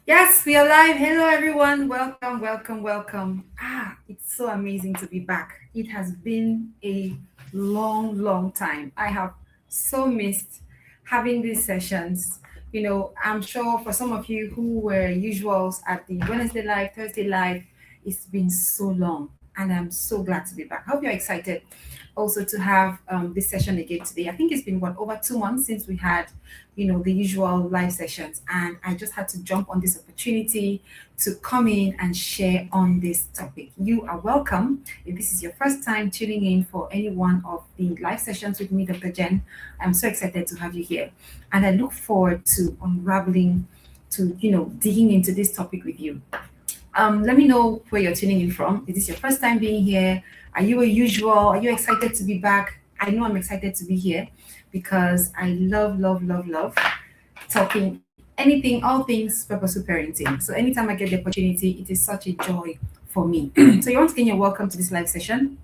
Yes, we are live. Hello, everyone. Welcome, welcome, welcome. It's so amazing to be back. It has been a long, long time. I have so missed having these sessions. I'm sure for some of you who were usuals at the Wednesday Live, Thursday Live, it's been so long, and I'm so glad to be back. Hope you're excited also to have this session again today. I think it's been over 2 months since we had the usual live sessions, and I just had to jump on this opportunity to come in and share on this topic. You are welcome. If this is your first time tuning in for any one of the live sessions with me, Dr. Jen, I'm so excited to have you here, and I look forward to unraveling, to digging into this topic with you. Let me know where you're tuning in from. Is this your first time being here? Are you a usual? Are you excited to be back? I know I'm excited to be here because I love, love, love, love talking anything, all things purposeful parenting. So anytime I get the opportunity, it is such a joy for me. So you once again, you're welcome to this live session.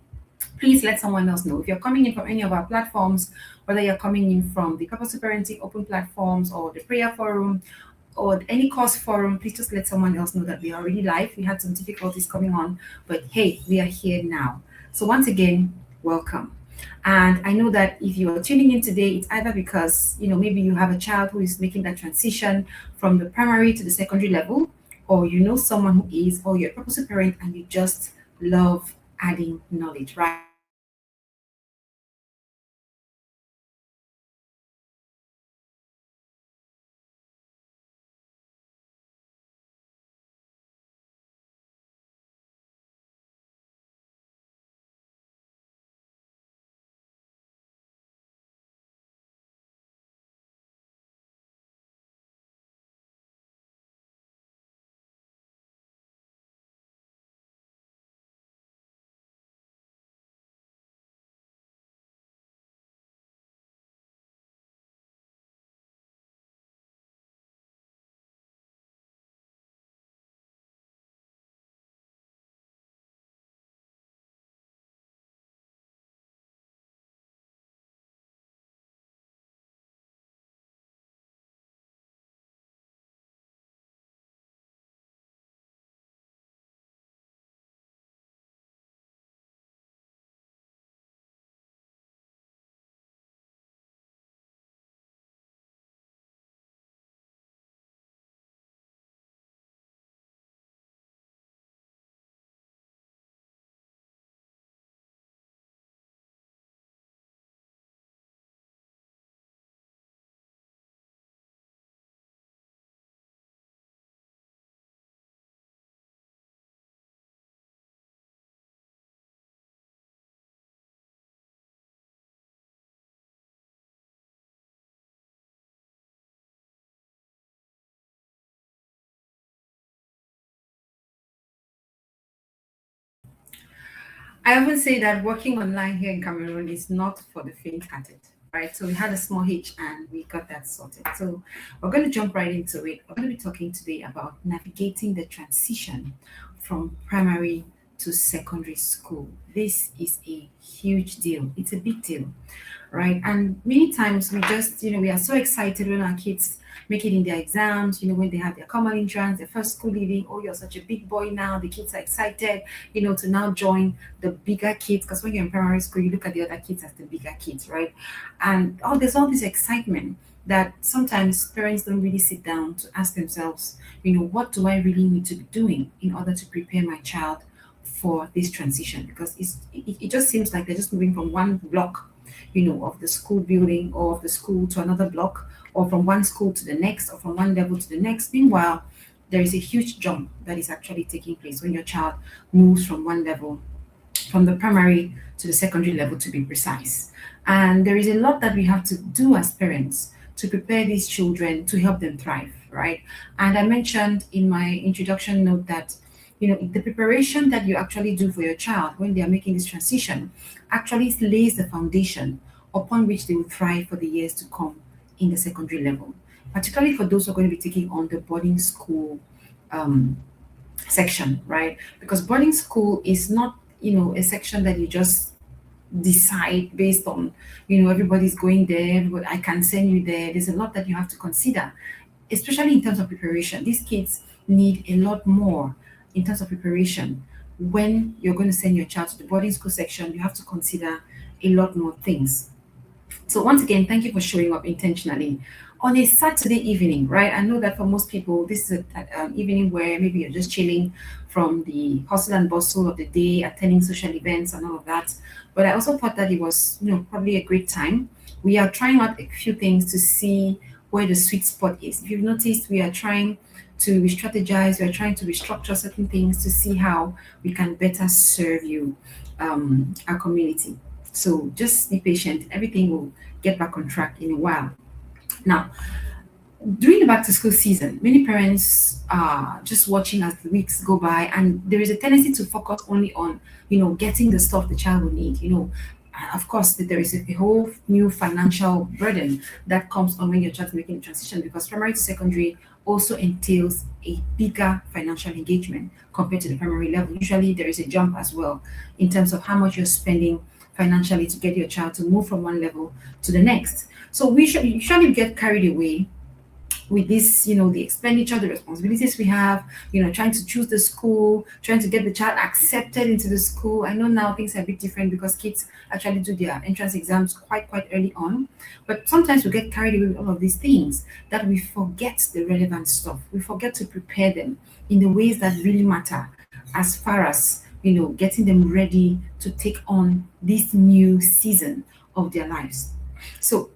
Please let someone else know if you're coming in from any of our platforms, whether you're coming in from the purposeful parenting open platforms or the prayer forum or any course forum. Please just let someone else know that we are already live. We had some difficulties coming on, but hey, we are here now. So once again, welcome. And I know that if you are tuning in today, it's either because maybe you have a child who is making that transition from the primary to the secondary level, or you know someone who is, or you're a purposeful parent and you just love adding knowledge, right? So this is the place for you. So I hope you are ready to unravel this topic with me. I often say that working online here in Cameroon is not for the faint-hearted, right? So we had a small hitch and we got that sorted. So we're going to jump right into it. We're going to be talking today about navigating the transition from primary to secondary school. This is a huge deal. It's a big deal, right? And many times we just, we are so excited when our kids make it in their exams, when they have their common entrance, their first school leaving. Oh, you're such a big boy now. The kids are excited, to now join the bigger kids. Because when you're in primary school, you look at the other kids as the bigger kids, right? And there's all this excitement that sometimes parents don't really sit down to ask themselves, what do I really need to be doing in order to prepare my child for this transition? Because it just seems like they're just moving from one block of the school building or of the school to another block or from one school to the next or from one level to the next. Meanwhile, there is a huge jump that is actually taking place when your child moves from one level, from the primary to the secondary level to be precise. And there is a lot that we have to do as parents to prepare these children to help them thrive, right? And I mentioned in my introduction note that the preparation that you actually do for your child when they are making this transition actually lays the foundation upon which they will thrive for the years to come in the secondary level, particularly for those who are going to be taking on the boarding school um, section, right? Because boarding school is not, a section that you just decide based on, everybody's going there, everybody, I can send you there. There's a lot that you have to consider especially in terms of preparation. These kids need a lot more in terms of preparation. When you're going to send your child to the boarding school section, you have to consider a lot more things. So once again, thank you for showing up intentionally on a Saturday evening, right? I know that for most people, this is an evening where maybe you're just chilling from the hustle and bustle of the day, attending social events and all of that. But I also thought that it was, probably a great time. We are trying out a few things to see where the sweet spot is. If you've noticed, we are trying to re-strategize, we are trying to restructure certain things to see how we can better serve you, our community. So just be patient. Everything will get back on track in a while. Now, during the back to school season, many parents are just watching as the weeks go by, and there is a tendency to focus only on, getting the stuff the child will need. Of course, that there is a whole new financial burden that comes on when your child is making the transition, because primary to secondary also entails a bigger financial engagement compared to the primary level. Usually, there is a jump as well in terms of how much you're spending financially to get your child to move from one level to the next. So we should usually get carried away with this, the expenditure, the responsibilities we have, trying to choose the school, trying to get the child accepted into the school. I know now things are a bit different because kids actually do their entrance exams quite early on. But sometimes we get carried away with all of these things that we forget the relevant stuff. We forget to prepare them in the ways that really matter as far as, getting them ready to take on this new season of their lives. So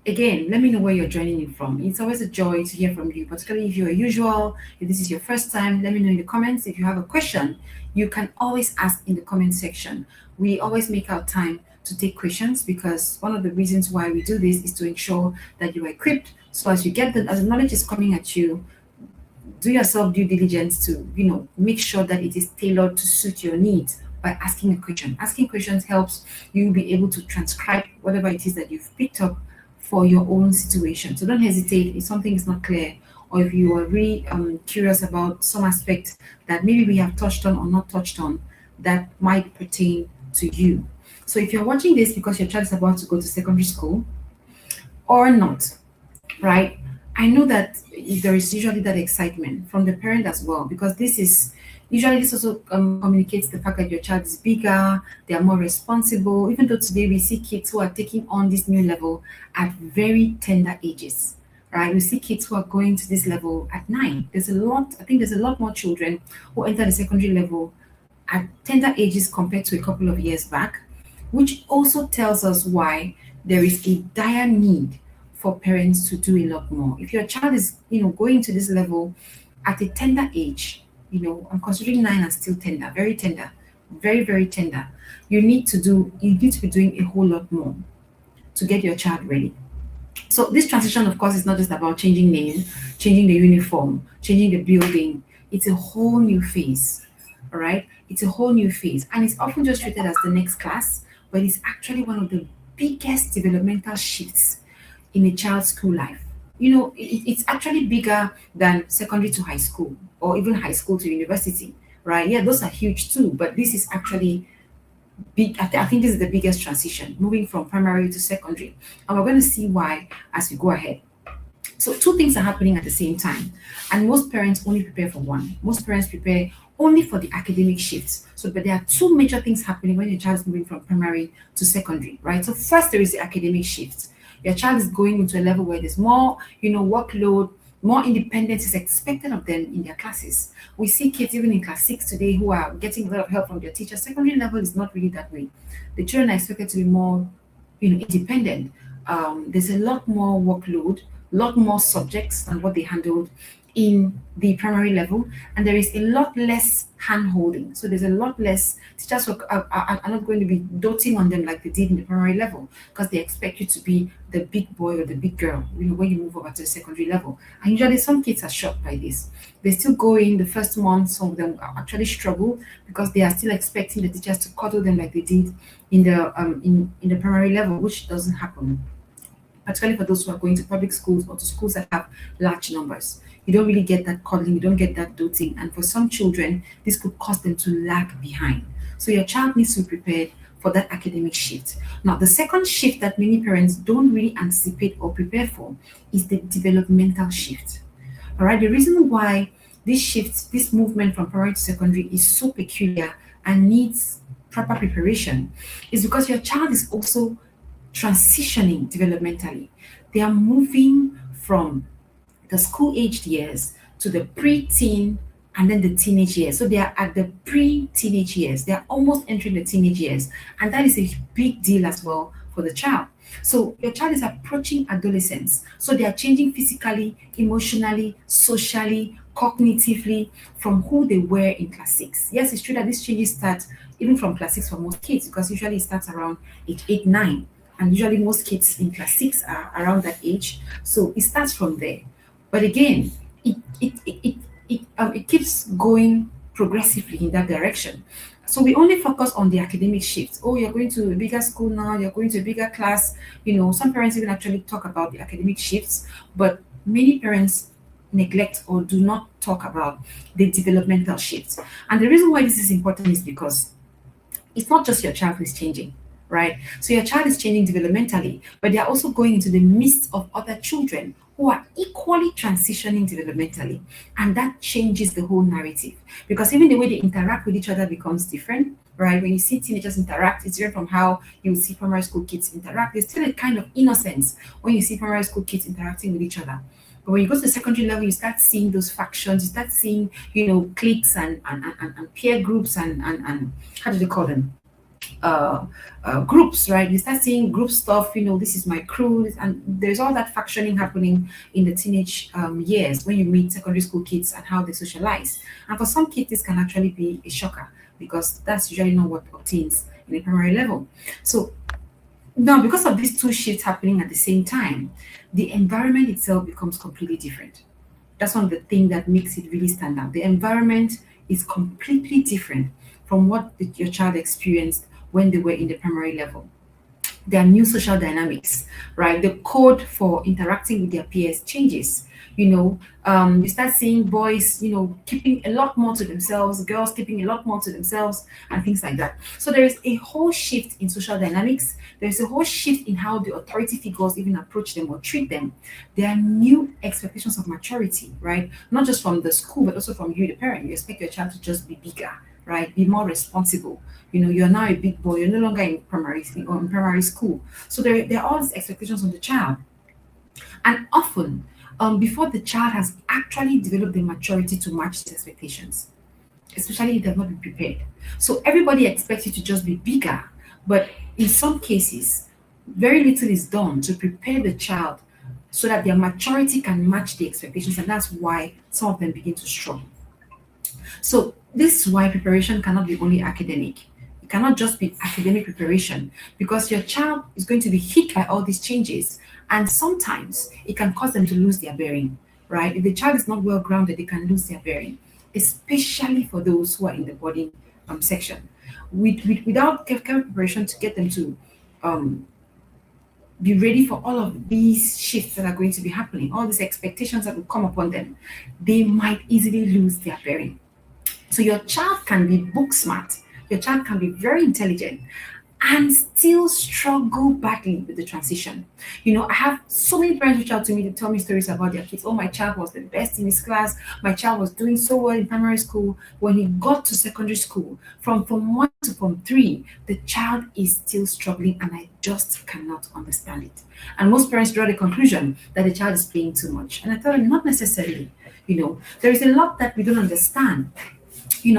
again, let me know where you're joining in from. It's always a joy to hear from you, particularly if you're usual. If this is your first time, let me know in the comments. If you have a question, you can always ask in the comment section. We always make our time to take questions, because one of the reasons why we do this is to ensure that you are equipped. So as the knowledge is coming at you, do yourself due diligence to, make sure that it is tailored to suit your needs by asking a question. Asking questions helps you be able to transcribe whatever it is that you've picked up for your own situation. So don't hesitate if something is not clear, or if you are really curious about some aspect that maybe we have touched on or not touched on that might pertain to you. So if you're watching this because your child is about to go to secondary school or not, right? I know that there is usually that excitement from the parent as well, because this also communicates the fact that your child is bigger, they are more responsible. Even though today we see kids who are taking on this new level at very tender ages, right? We see kids who are going to this level at 9. I think there's a lot more children who enter the secondary level at tender ages compared to a couple of years back, which also tells us why there is a dire need for parents to do a lot more. If your child is, going to this level at a tender age, I'm considering 9 as still tender, very tender, very, very tender. You need to be doing a whole lot more to get your child ready. So this transition, of course, is not just about changing name, changing the uniform, changing the building. It's a whole new phase. All right. It's a whole new phase. And it's often just treated as the next class, but it's actually one of the biggest developmental shifts in a child's school life. It's actually bigger than secondary to high school, or even high school to university, right? Yeah, those are huge too, but this is actually big. I think this is the biggest transition, moving from primary to secondary. And we're going to see why as we go ahead. So two things are happening at the same time, and most parents only prepare for one. Most parents prepare only for the academic shifts. So, but there are two major things happening when your child is moving from primary to secondary, right? So first, there is the academic shift. Your child is going into a level where there's more, workload, more independence is expected of them in their classes. We see kids even in class 6 today who are getting a lot of help from their teachers. Secondary level is not really that way. The children are expected to be more, independent. There's a lot more workload, a lot more subjects than what they handled in the primary level, and there is a lot less hand holding. So there's a lot less teachers are not going to be doting on them like they did in the primary level, because they expect you to be the big boy or the big girl, when you move over to the secondary level. And usually some kids are shocked by this. They still go in the first month, some of them actually struggle because they are still expecting the teachers to cuddle them like they did in the primary level, which doesn't happen, particularly for those who are going to public schools or to schools that have large numbers. You don't really get that cuddling, you don't get that doting. And for some children, this could cause them to lag behind. So your child needs to be prepared for that academic shift. Now, the second shift that many parents don't really anticipate or prepare for is the developmental shift. All right, the reason why this shift, this movement from primary to secondary is so peculiar and needs proper preparation is because your child is also transitioning developmentally. They are moving from the school aged years to the pre-teen and then the teenage years. So they are at the pre-teenage years. They are almost entering the teenage years. And that is a big deal as well for the child. So your child is approaching adolescence. So they are changing physically, emotionally, socially, cognitively from who they were in class six. Yes, it's true that these changes start even from class six for most kids because usually it starts around age 8, 9. And usually most kids in class six are around that age. So it starts from there. But again, it keeps going progressively in that direction. So we only focus on the academic shifts. Oh, you're going to a bigger school now, you're going to a bigger class. Some parents even actually talk about the academic shifts, but many parents neglect or do not talk about the developmental shifts. And the reason why this is important is because it's not just your child who is changing, right? So your child is changing developmentally, but they are also going into the midst of other children who are equally transitioning developmentally. And that changes the whole narrative because even the way they interact with each other becomes different, right? When you see teenagers interact, it's different from how you would see primary school kids interact. There's still a kind of innocence when you see primary school kids interacting with each other. But when you go to the secondary level, you start seeing those factions, you start seeing, cliques and peer groups and how do they call them? uh, Groups, right? You start seeing group stuff, this is my crew, and there's all that factioning happening in the teenage years when you meet secondary school kids and how they socialize. And for some kids, this can actually be a shocker because that's usually not what obtains in the primary level. So now, because of these two shifts happening at the same time, the environment itself becomes completely different. That's one of the things that makes it really stand out. The environment is completely different from what your child experienced when they were in the primary level. There are new social dynamics, right? The code for interacting with their peers changes. You start seeing boys, keeping a lot more to themselves, girls keeping a lot more to themselves, and things like that. So there is a whole shift in social dynamics. There's a whole shift in how the authority figures even approach them or treat them. There are new expectations of maturity, right? Not just from the school, but also from you, the parent. You expect your child to just be bigger, right? Be more responsible. You're now a big boy. You're no longer in primary school. So there are all these expectations on the child. And often, before the child has actually developed the maturity to match these expectations, especially if they've not been prepared. So everybody expects you to just be bigger, but in some cases, very little is done to prepare the child so that their maturity can match the expectations, and that's why some of them begin to struggle. So this is why preparation cannot be only academic. It cannot just be academic preparation because your child is going to be hit by all these changes, and sometimes it can cause them to lose their bearing, right? If the child is not well grounded, they can lose their bearing, especially for those who are in the boarding section. Without careful preparation to get them to um, be ready for all of these shifts that are going to be happening, all these expectations that will come upon them, they might easily lose their bearing. So your child can be book smart, your child can be very intelligent and still struggle badly with the transition. I have so many parents reach out to me to tell me stories about their kids. Oh, my child was the best in his class. My child was doing so well in primary school. When he got to secondary school, from Form 1 to Form 3, the child is still struggling, and I just cannot understand it. And most parents draw the conclusion that the child is playing too much. And I thought, not necessarily. There is a lot that we don't understand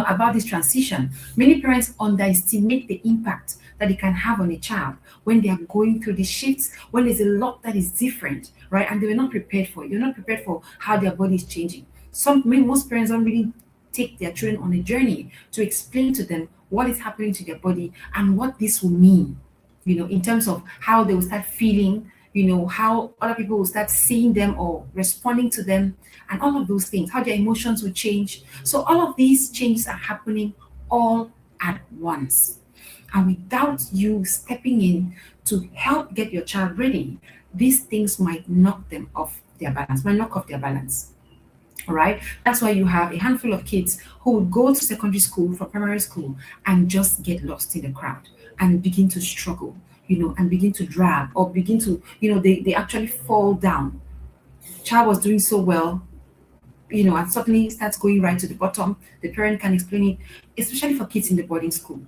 about this transition. Many parents underestimate the impact that it can have on a child when they are going through these shifts, when there's a lot that is different, right? And they were not prepared for it. You're not prepared for how their body is changing. Most parents don't really take their children on a journey to explain to them what is happening to their body and what this will mean, in terms of how they will start feeling, how other people will start seeing them or responding to them, and all of those things, how their emotions will change. So all of these changes are happening all at once. And without you stepping in to help get your child ready, these things might knock them off their balance, might knock off their balance. All right. That's why you have a handful of kids who would go to secondary school from primary school and just get lost in the crowd. and begin to struggle, and begin to drag or begin to, they actually fall down. Child was doing so well, and suddenly starts going right to the bottom. The parent can explain it, especially for kids in the boarding school.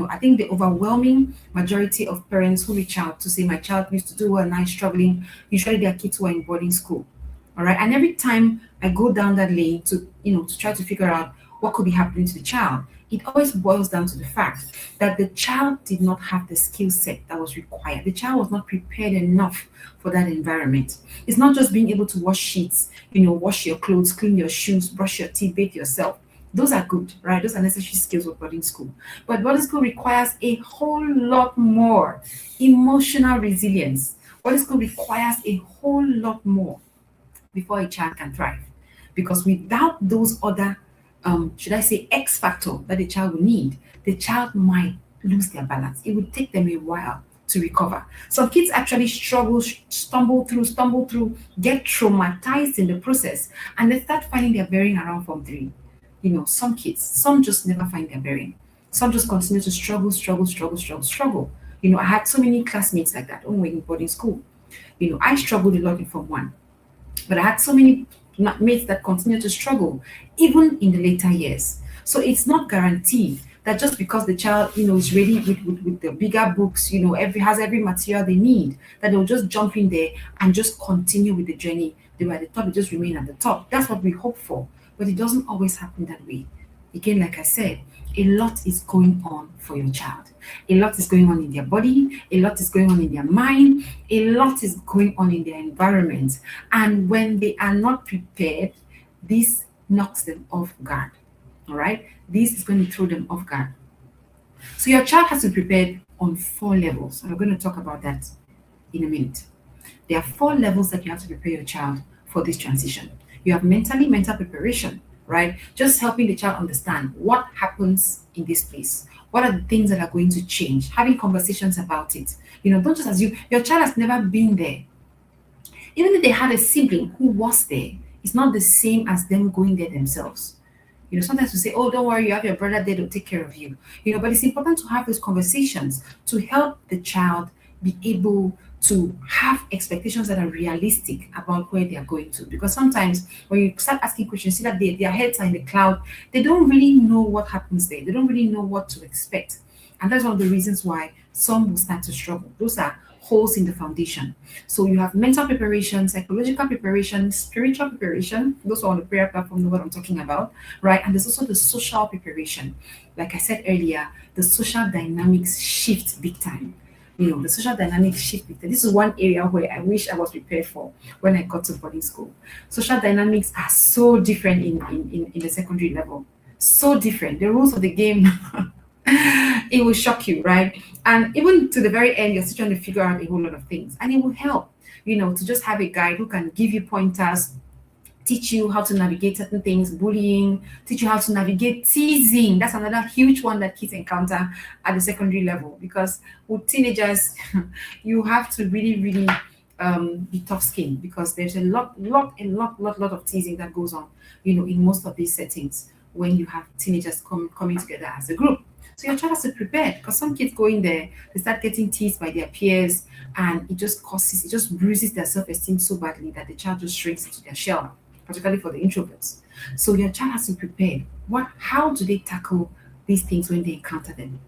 I think the overwhelming majority of parents who reach out to say my child used to do well and now is struggling, usually they are kids who are in boarding school. All right. And every time I go down that lane to try to figure out what could be happening to the child, it always boils down to the fact that the child did not have the skill set that was required. The child was not prepared enough for that environment. It's not just being able to wash sheets, wash your clothes, clean your shoes, brush your teeth, bathe yourself. Those are good, right? Those are necessary skills for boarding school. But boarding school requires a whole lot more emotional resilience. Boarding school requires a whole lot more before a child can thrive. Because without those other, should I say, X factor that the child will need, the child might lose their balance. It would take them a while to recover. Some kids actually struggle, stumble through, get traumatized in the process, and they start finding their bearing around Form 3. Some kids, some just never find their bearing. Some just continue to struggle. I had so many classmates like that when we were in boarding school. I struggled a lot in Form 1. But I had so many mates that continue to struggle, even in the later years. So it's not guaranteed that just because the child, is ready with the bigger books, has every material they need, that they'll just jump in there and just continue with the journey. They were at the top, they just remain at the top. That's what we hope for. But it doesn't always happen that way. Again, like I said, a lot is going on for your child. A lot is going on in their body, a lot is going on in their mind, a lot is going on in their environment. And when they are not prepared, this knocks them off guard. All right? This is going to throw them off guard. So your child has to be prepared on 4 levels. And we're going to talk about that in a minute. There are 4 levels that you have to prepare your child for this transition. You have mental preparation, right? Just helping the child understand what happens in this place. What are the things that are going to change? Having conversations about it. Don't just assume your child has never been there. Even if they had a sibling who was there, it's not the same as them going there themselves. Sometimes we say, oh, don't worry, you have your brother there, they'll take care of you. But it's important to have those conversations to help the child be able to have expectations that are realistic about where they are going to. Because sometimes when you start asking questions, see that their heads are in the cloud, they don't really know what happens there. They don't really know what to expect. And that's one of the reasons why some will start to struggle. Those are holes in the foundation. So you have mental preparation, psychological preparation, spiritual preparation. Those who are on the prayer platform know what I'm talking about, right? And there's also the social preparation. Like I said earlier, the social dynamics shift big time. The social dynamics shift big time. This is one area where I wish I was prepared for when I got to boarding school. Social dynamics are so different in the secondary level. So different. The rules of the game it will shock you, right? And even to the very end, you're still trying to figure out a whole lot of things. And it will help, to just have a guide who can give you pointers, teach you how to navigate certain things, bullying, teach you how to navigate teasing. That's another huge one that kids encounter at the secondary level. Because with teenagers, you have to really be tough skinned, because there's a lot of teasing that goes on, in most of these settings when you have teenagers coming together as a group. So your child has to prepare, because some kids go in there, they start getting teased by their peers, and it just bruises their self-esteem so badly that the child just shrinks into their shell, particularly for the introverts. So your child has to prepare. How do they tackle these things when they encounter them?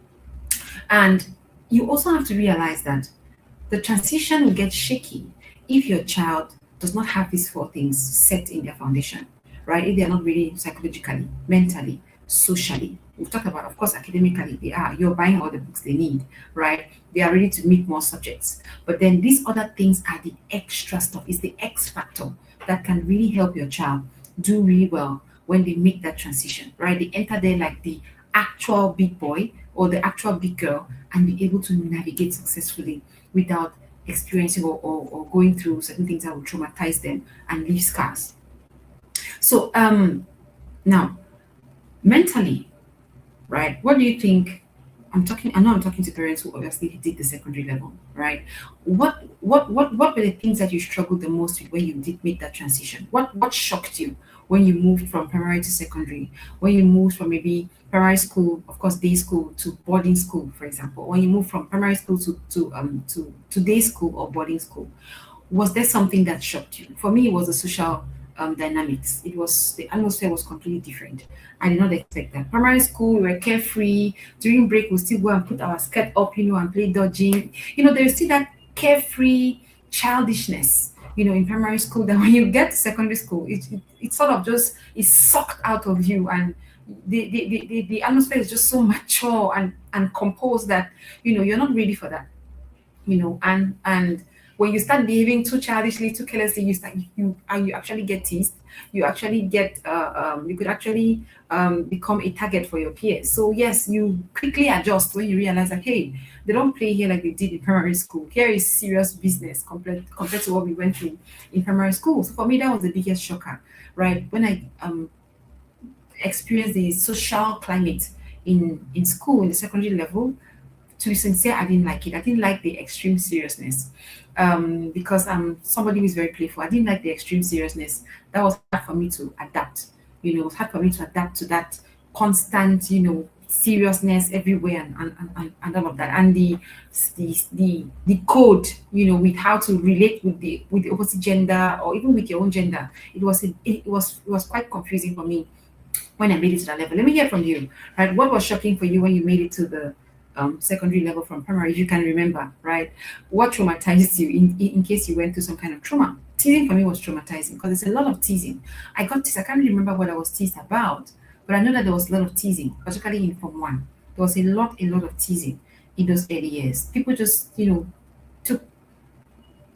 And you also have to realize that the transition will get shaky if your child does not have these 4 things set in their foundation, right? If they're not ready psychologically, mentally, socially. We've talked about, of course, academically, you're buying all the books they need, right? They are ready to meet more subjects. But then these other things are the extra stuff, it's the X factor that can really help your child do really well when they make that transition, right? They enter there like the actual big boy or the actual big girl and be able to navigate successfully without experiencing or going through certain things that will traumatize them and leave scars. So now, mentally, right? What do you think? I know I'm talking to parents who obviously did the secondary level, right? What were the things that you struggled the most with when you did make that transition? What shocked you? when you moved from primary to secondary, when you moved from maybe primary school, of course, day school to boarding school, for example, when you moved from primary school to day school or boarding school, was there something that shocked you? For me, it was the social dynamics. It was the atmosphere was completely different. I did not expect that. Primary school, we were carefree. During break, we still go and put our skirt up, and play dodging. There's still that carefree childishness. In primary school, that when you get to secondary school, it sort of just is sucked out of you, and the atmosphere is just so mature and composed that you're not ready for that. And when you start behaving too childishly, too carelessly, you actually get teased. You actually get you could actually become a target for your peers. So yes, you quickly adjust when you realize that, hey, they don't play here like they did in primary school. Here is serious business compared to what we went through in primary school. So for me, that was the biggest shocker, right? When I experienced the social climate in school, in the secondary level. To be sincere, I didn't like it. I didn't like the extreme seriousness, because I'm somebody who is very playful. I didn't like the extreme seriousness. That was hard for me to adapt. It was hard for me to adapt to that constant, seriousness everywhere, and all of that, and the code, with how to relate with the opposite gender, or even with your own gender. It was quite confusing for me when I made it to that level. Let me hear from you, right? What was shocking for you when you made it to the secondary level from primary, if you can remember, right? What traumatized you in case you went through some kind of trauma? Teasing for me was traumatizing because there's a lot of teasing. I got teased. I can't really remember what I was teased about, but I know that there was a lot of teasing, particularly in Form 1. There was a lot of teasing in those early years. People just, took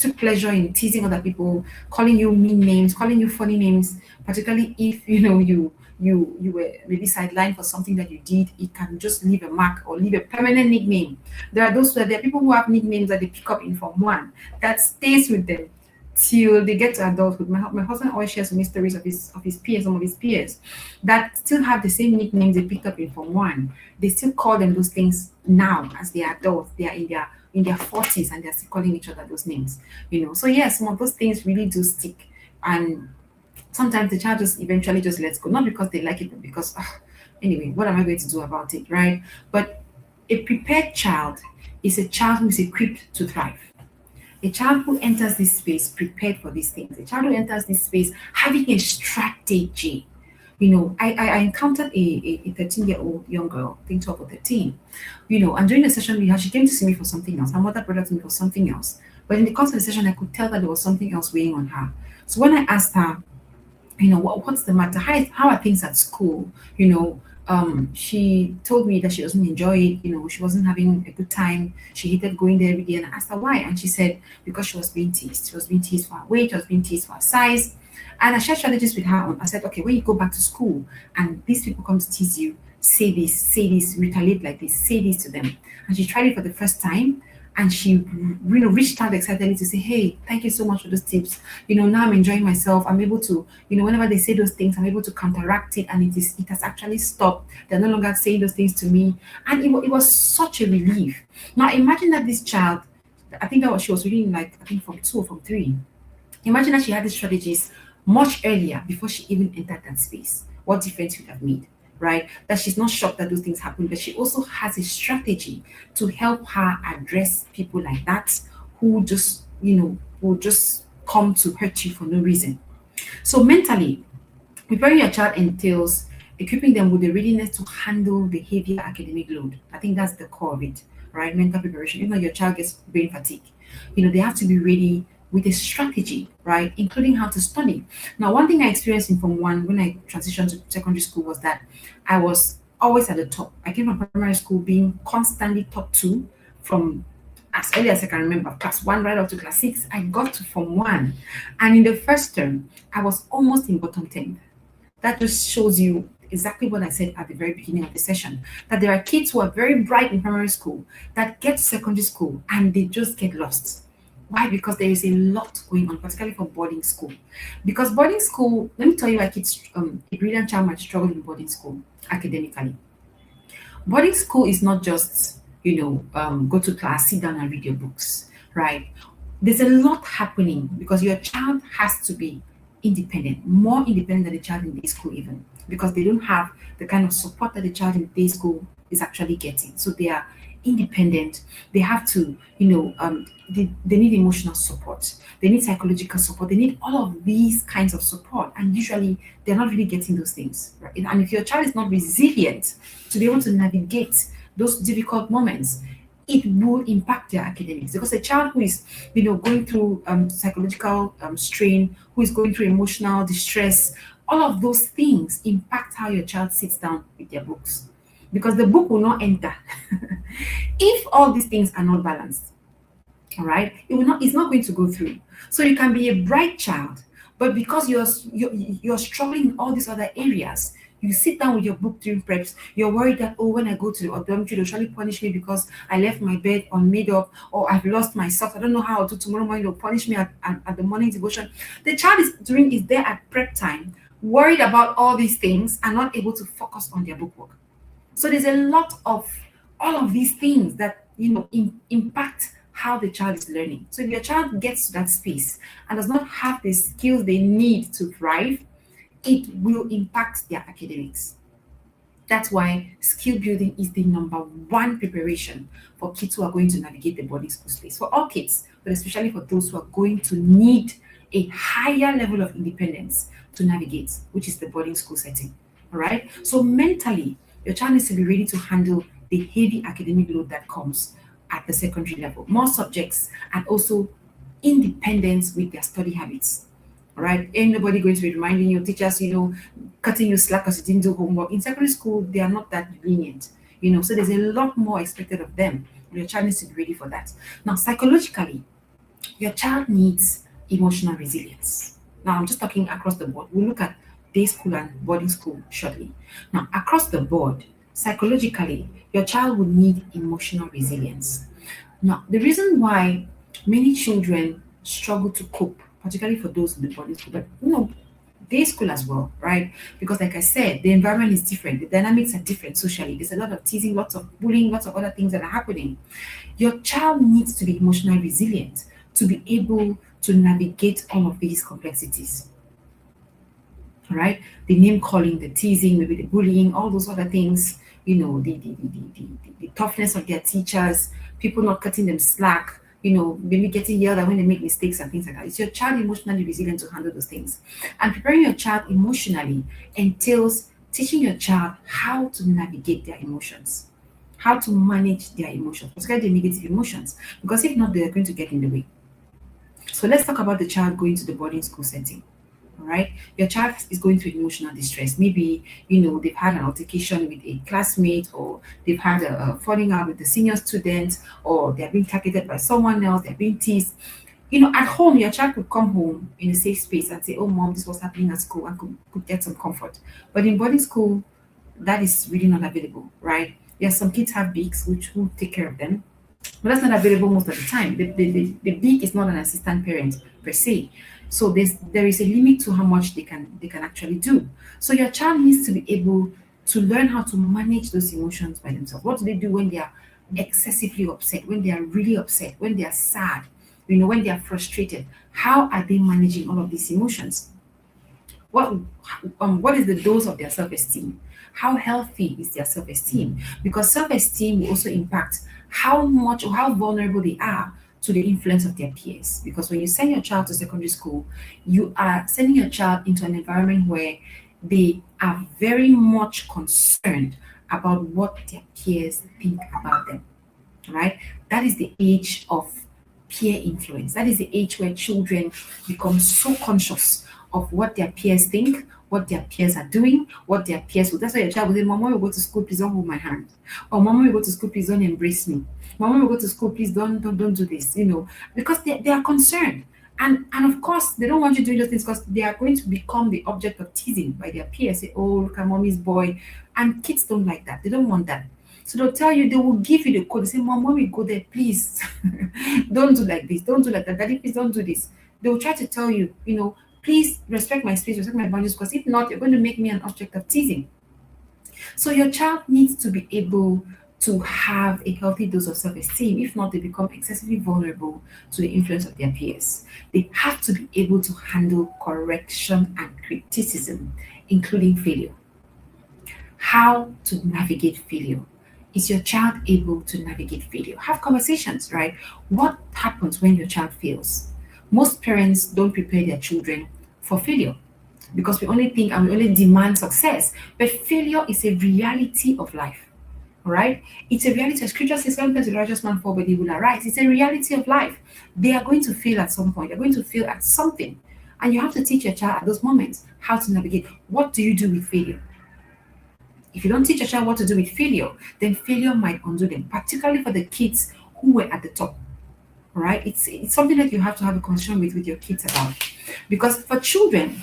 took pleasure in teasing other people, calling you mean names, calling you funny names, particularly if you were maybe sidelined for something that you did. It can just leave a mark or leave a permanent nickname. There are people who have nicknames that they pick up in Form 1 that stays with them till they get to adulthood. My husband always shares some stories of his peers, some of his peers that still have the same nicknames they picked up in Form 1. They still call them those things now as they are adults. They are in their 40s and they're still calling each other those names. So yes, some of those things really do stick. And sometimes the child just eventually just lets go, not because they like it, but because anyway, what am I going to do about it, right? But a prepared child is a child who is equipped to thrive. A child who enters this space prepared for these things. A child who enters this space having a strategy. I encountered a 13-year-old young girl, I think 12 or 13, and during the session she came to see me for something else. Her mother brought her to me for something else. But in the course of the session, I could tell that there was something else weighing on her. So when I asked her, what's the matter? How are things at school? She told me that she doesn't enjoy it. She wasn't having a good time. She hated going there every day. And I asked her why. And she said, because she was being teased. She was being teased for her weight. She was being teased for her size. And I shared strategies with her. I said, okay, when you go back to school and these people come to tease you, say this, retaliate like this, say this to them. And she tried it for the first time. And she reached out excitedly to say, hey, thank you so much for those tips. Now I'm enjoying myself. I'm able to, whenever they say those things, I'm able to counteract it. And it has actually stopped. They're no longer saying those things to me. And it was such a relief. Now imagine that this child, I think that was, she was reading from 2 or from 3. Imagine that she had these strategies much earlier before she even entered that space. What difference would have made? Right? That she's not shocked that those things happen, but she also has a strategy to help her address people like that who just, will just come to hurt you for no reason. So mentally, preparing your child entails equipping them with the readiness to handle the heavier academic load. I think that's the core of it, right? Mental preparation. Even though your child gets brain fatigue, they have to be ready with a strategy, right? Including how to study. Now, one thing I experienced in Form 1 when I transitioned to secondary school was that I was always at the top. I came from primary school being constantly top 2 from as early as I can remember, class 1 right up to class 6. I got to Form 1. And in the first term, I was almost in bottom 10. That just shows you exactly what I said at the very beginning of the session, that there are kids who are very bright in primary school that get to secondary school and they just get lost. Why? Because there is a lot going on, particularly for boarding school. Because boarding school, let me tell you, like a brilliant child might struggle in boarding school academically. Boarding school is not just, go to class, sit down and read your books, right? There's a lot happening because your child has to be independent, more independent than the child in day school, even because they don't have the kind of support that the child in day school is actually getting. So they are independent. They have to, they need emotional support, they need psychological support, they need all of these kinds of support. And usually they're not really getting those things, right? And if your child is not resilient to be able to navigate those difficult moments, it will impact their academics, because a child who is going through psychological strain, who is going through emotional distress, all of those things impact how your child sits down with their books, because the book will not enter if all these things are not balanced. All right, it's not going to go through. So you can be a bright child, but because you're struggling in all these other areas, you sit down with your book during preps, you're worried that, oh, when I go to the dormitory, they'll surely punish me because I left my bed unmade up, or I've lost my socks, I don't know how I'll do tomorrow morning, they'll punish me at the morning devotion. The child is there at prep time, worried about all these things and not able to focus on their book work. So there's a lot of all of these things that impact how the child is learning. So if your child gets to that space and does not have the skills they need to thrive, it will impact their academics. That's why skill building is the number one preparation for kids who are going to navigate the boarding school space. For all kids, but especially for those who are going to need a higher level of independence to navigate, which is the boarding school setting. All right. So mentally, your child needs to be ready to handle the heavy academic load that comes at the secondary level, more subjects, and also independence with their study habits. All right. Ain't nobody going to be reminding your teachers, cutting you slack because you didn't do homework. In secondary school, they are not that lenient, so there's a lot more expected of them. Your child needs to be ready for that. Now, psychologically, your child needs emotional resilience. Now, I'm just talking across the board. We'll look at day school and boarding school shortly. Now, across the board, psychologically, your child will need emotional resilience. Now, the reason why many children struggle to cope, particularly for those in the boarding school, but day school as well, right? Because like I said, the environment is different, the dynamics are different socially. There's a lot of teasing, lots of bullying, lots of other things that are happening. Your child needs to be emotionally resilient to be able to navigate all of these complexities. All right, the name calling, the teasing, maybe the bullying, all those other things, the toughness of their teachers, people not cutting them slack, maybe getting yelled at when they make mistakes and things like that. Is your child emotionally resilient to handle those things? And preparing your child emotionally entails teaching your child how to navigate their emotions, how to manage their emotions, particularly the negative emotions, because if not, they're going to get in the way. So let's talk about the child going to the boarding school setting. All right, your child is going through emotional distress. Maybe they've had an altercation with a classmate, or they've had a falling out with the senior student, or they're being targeted by someone else, they're being teased. At home, your child could come home in a safe space and say, oh mom, this was happening at school, and could get some comfort. But in boarding school, that is really not available, right? Yes, some kids have bigs which will take care of them, but that's not available most of the time. The big is not an assistant parent per se. So there is a limit to how much they can actually do. So your child needs to be able to learn how to manage those emotions by themselves. What do they do when they are excessively upset, when they are really upset, when they are sad, when they are frustrated? How are they managing all of these emotions? What is the dose of their self-esteem? How healthy is their self-esteem? Because self-esteem will also impact how much or how vulnerable they are to the influence of their peers. Because when you send your child to secondary school, you are sending your child into an environment where they are very much concerned about what their peers think about them. Right? That is the age of peer influence. That is the age where children become so conscious of what their peers think, what their peers are doing, what their peers will. That's why your child will say, Mama, will go to school, please don't hold my hand. Or Mama, will go to school, please don't embrace me. Mama, will go to school, please don't do this, because they are concerned. And of course, they don't want you doing those things because they are going to become the object of teasing by their peers. Say, oh, look at mommy's boy. And kids don't like that. They don't want that. So they'll tell you, they will give you the code. They say, Mom, when we go there, please don't do like this. Don't do like that. Daddy, please don't do this. They will try to tell you, please respect my space, respect my boundaries, because if not, you're going to make me an object of teasing. So your child needs to be able to have a healthy dose of self-esteem. If not, they become excessively vulnerable to the influence of their peers. They have to be able to handle correction and criticism, including failure. How to navigate failure. Is your child able to navigate failure? Have conversations, right? What happens when your child fails? Most parents don't prepare their children for failure because we only think and we only demand success. But failure is a reality of life, all right? It's a reality. Scripture says, sometimes the righteous man fall, but he will arise. It's a reality of life. They are going to fail at some point. They're going to fail at something. And you have to teach your child at those moments how to navigate. What do you do with failure? If you don't teach your child what to do with failure, then failure might undo them, particularly for the kids who were at the top. All right? It's something that you have to have a conversation with your kids about. Because for children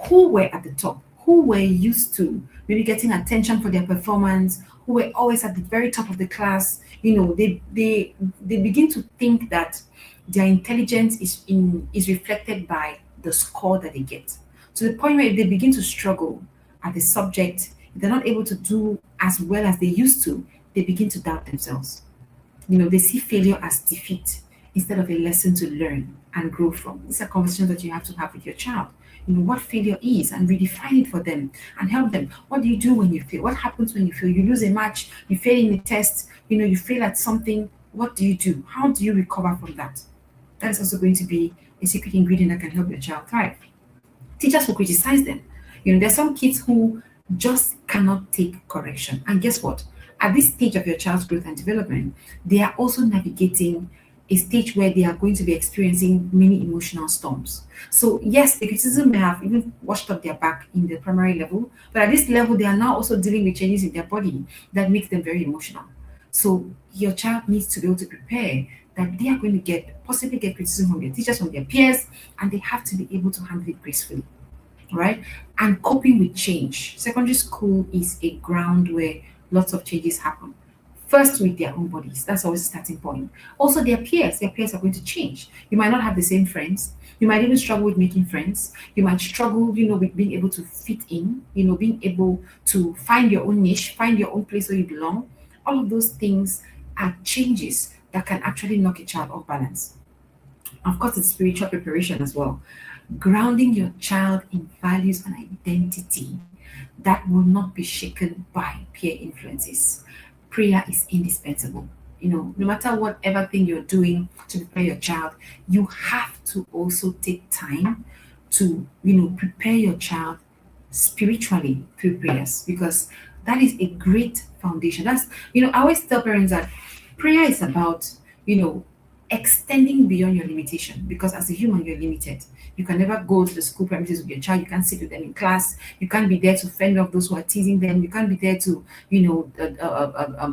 who were at the top, who were used to maybe getting attention for their performance, who were always at the very top of the class, they begin to think that their intelligence is reflected by the score that they get. To the point where if they begin to struggle at the subject, if they're not able to do as well as they used to, they begin to doubt themselves. They see failure as defeat instead of a lesson to learn and grow from. These are conversations that you have to have with your child. What failure is and redefine it for them and help them. What do you do when you fail? What happens when you fail? You lose a match, you fail in a test, you fail at something. What do you do? How do you recover from that? That is also going to be a secret ingredient that can help your child thrive. Teachers will criticize them. There's some kids who just cannot take correction. And guess what? At this stage of your child's growth and development, they are also navigating a stage where they are going to be experiencing many emotional storms. So, yes, the criticism may have even washed up their back in the primary level, but at this level, they are now also dealing with changes in their body that makes them very emotional. So, your child needs to be able to prepare that they are going to possibly get criticism from their teachers, from their peers, and they have to be able to handle it gracefully. Right? And coping with change. Secondary school is a ground where lots of changes happen. First, with their own bodies. That's always a starting point. Also, their peers. Their peers are going to change. You might not have the same friends. You might even struggle with making friends. You might struggle, with being able to fit in, being able to find your own niche, find your own place where you belong. All of those things are changes that can actually knock a child off balance. Of course, it's spiritual preparation as well. Grounding your child in values and identity that will not be shaken by peer influences. Prayer is indispensable. No matter whatever thing you're doing to prepare your child, you have to also take time to, prepare your child spiritually through prayers because that is a great foundation. I always tell parents that prayer is about, extending beyond your limitation because as a human you're limited. You can never go to the school premises with your child. You can't sit with them in class. You can't be there to fend off those who are teasing them. You can't be there to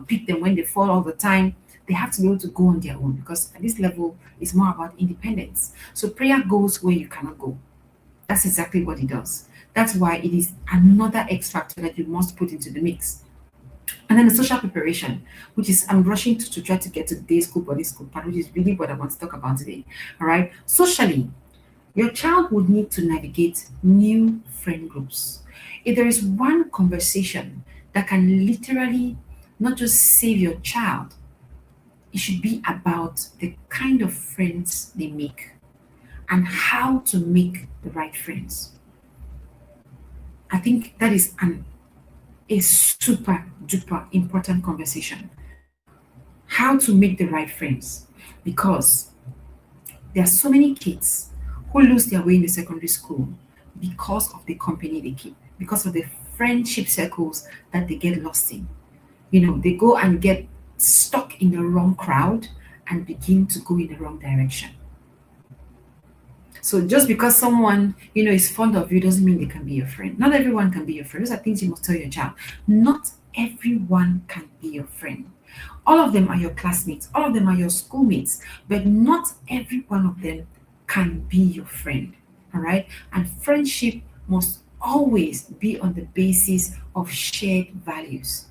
pick them when they fall all the time. They have to be able to go on their own because at this level it's more about independence. So prayer goes where you cannot go. That's exactly what it does. That's why it is another X factor that you must put into the mix. And then the social preparation, which is I'm rushing to try to get to the day school body school part, which is really what I want to talk about today. All right. Socially, your child would need to navigate new friend groups. If there is one conversation that can literally not just save your child, it should be about the kind of friends they make and how to make the right friends. I think that is a super duper important conversation. How to make the right friends because there are so many kids who lose their way in the secondary school because of the company they keep, because of the friendship circles that they get lost in. They go and get stuck in the wrong crowd and begin to go in the wrong direction. So just because someone, is fond of you doesn't mean they can be your friend. Not everyone can be your friend. Those are things you must tell your child. Not everyone can be your friend. All of them are your classmates. All of them are your schoolmates. But not every one of them can be your friend. All right? And friendship must always be on the basis of shared values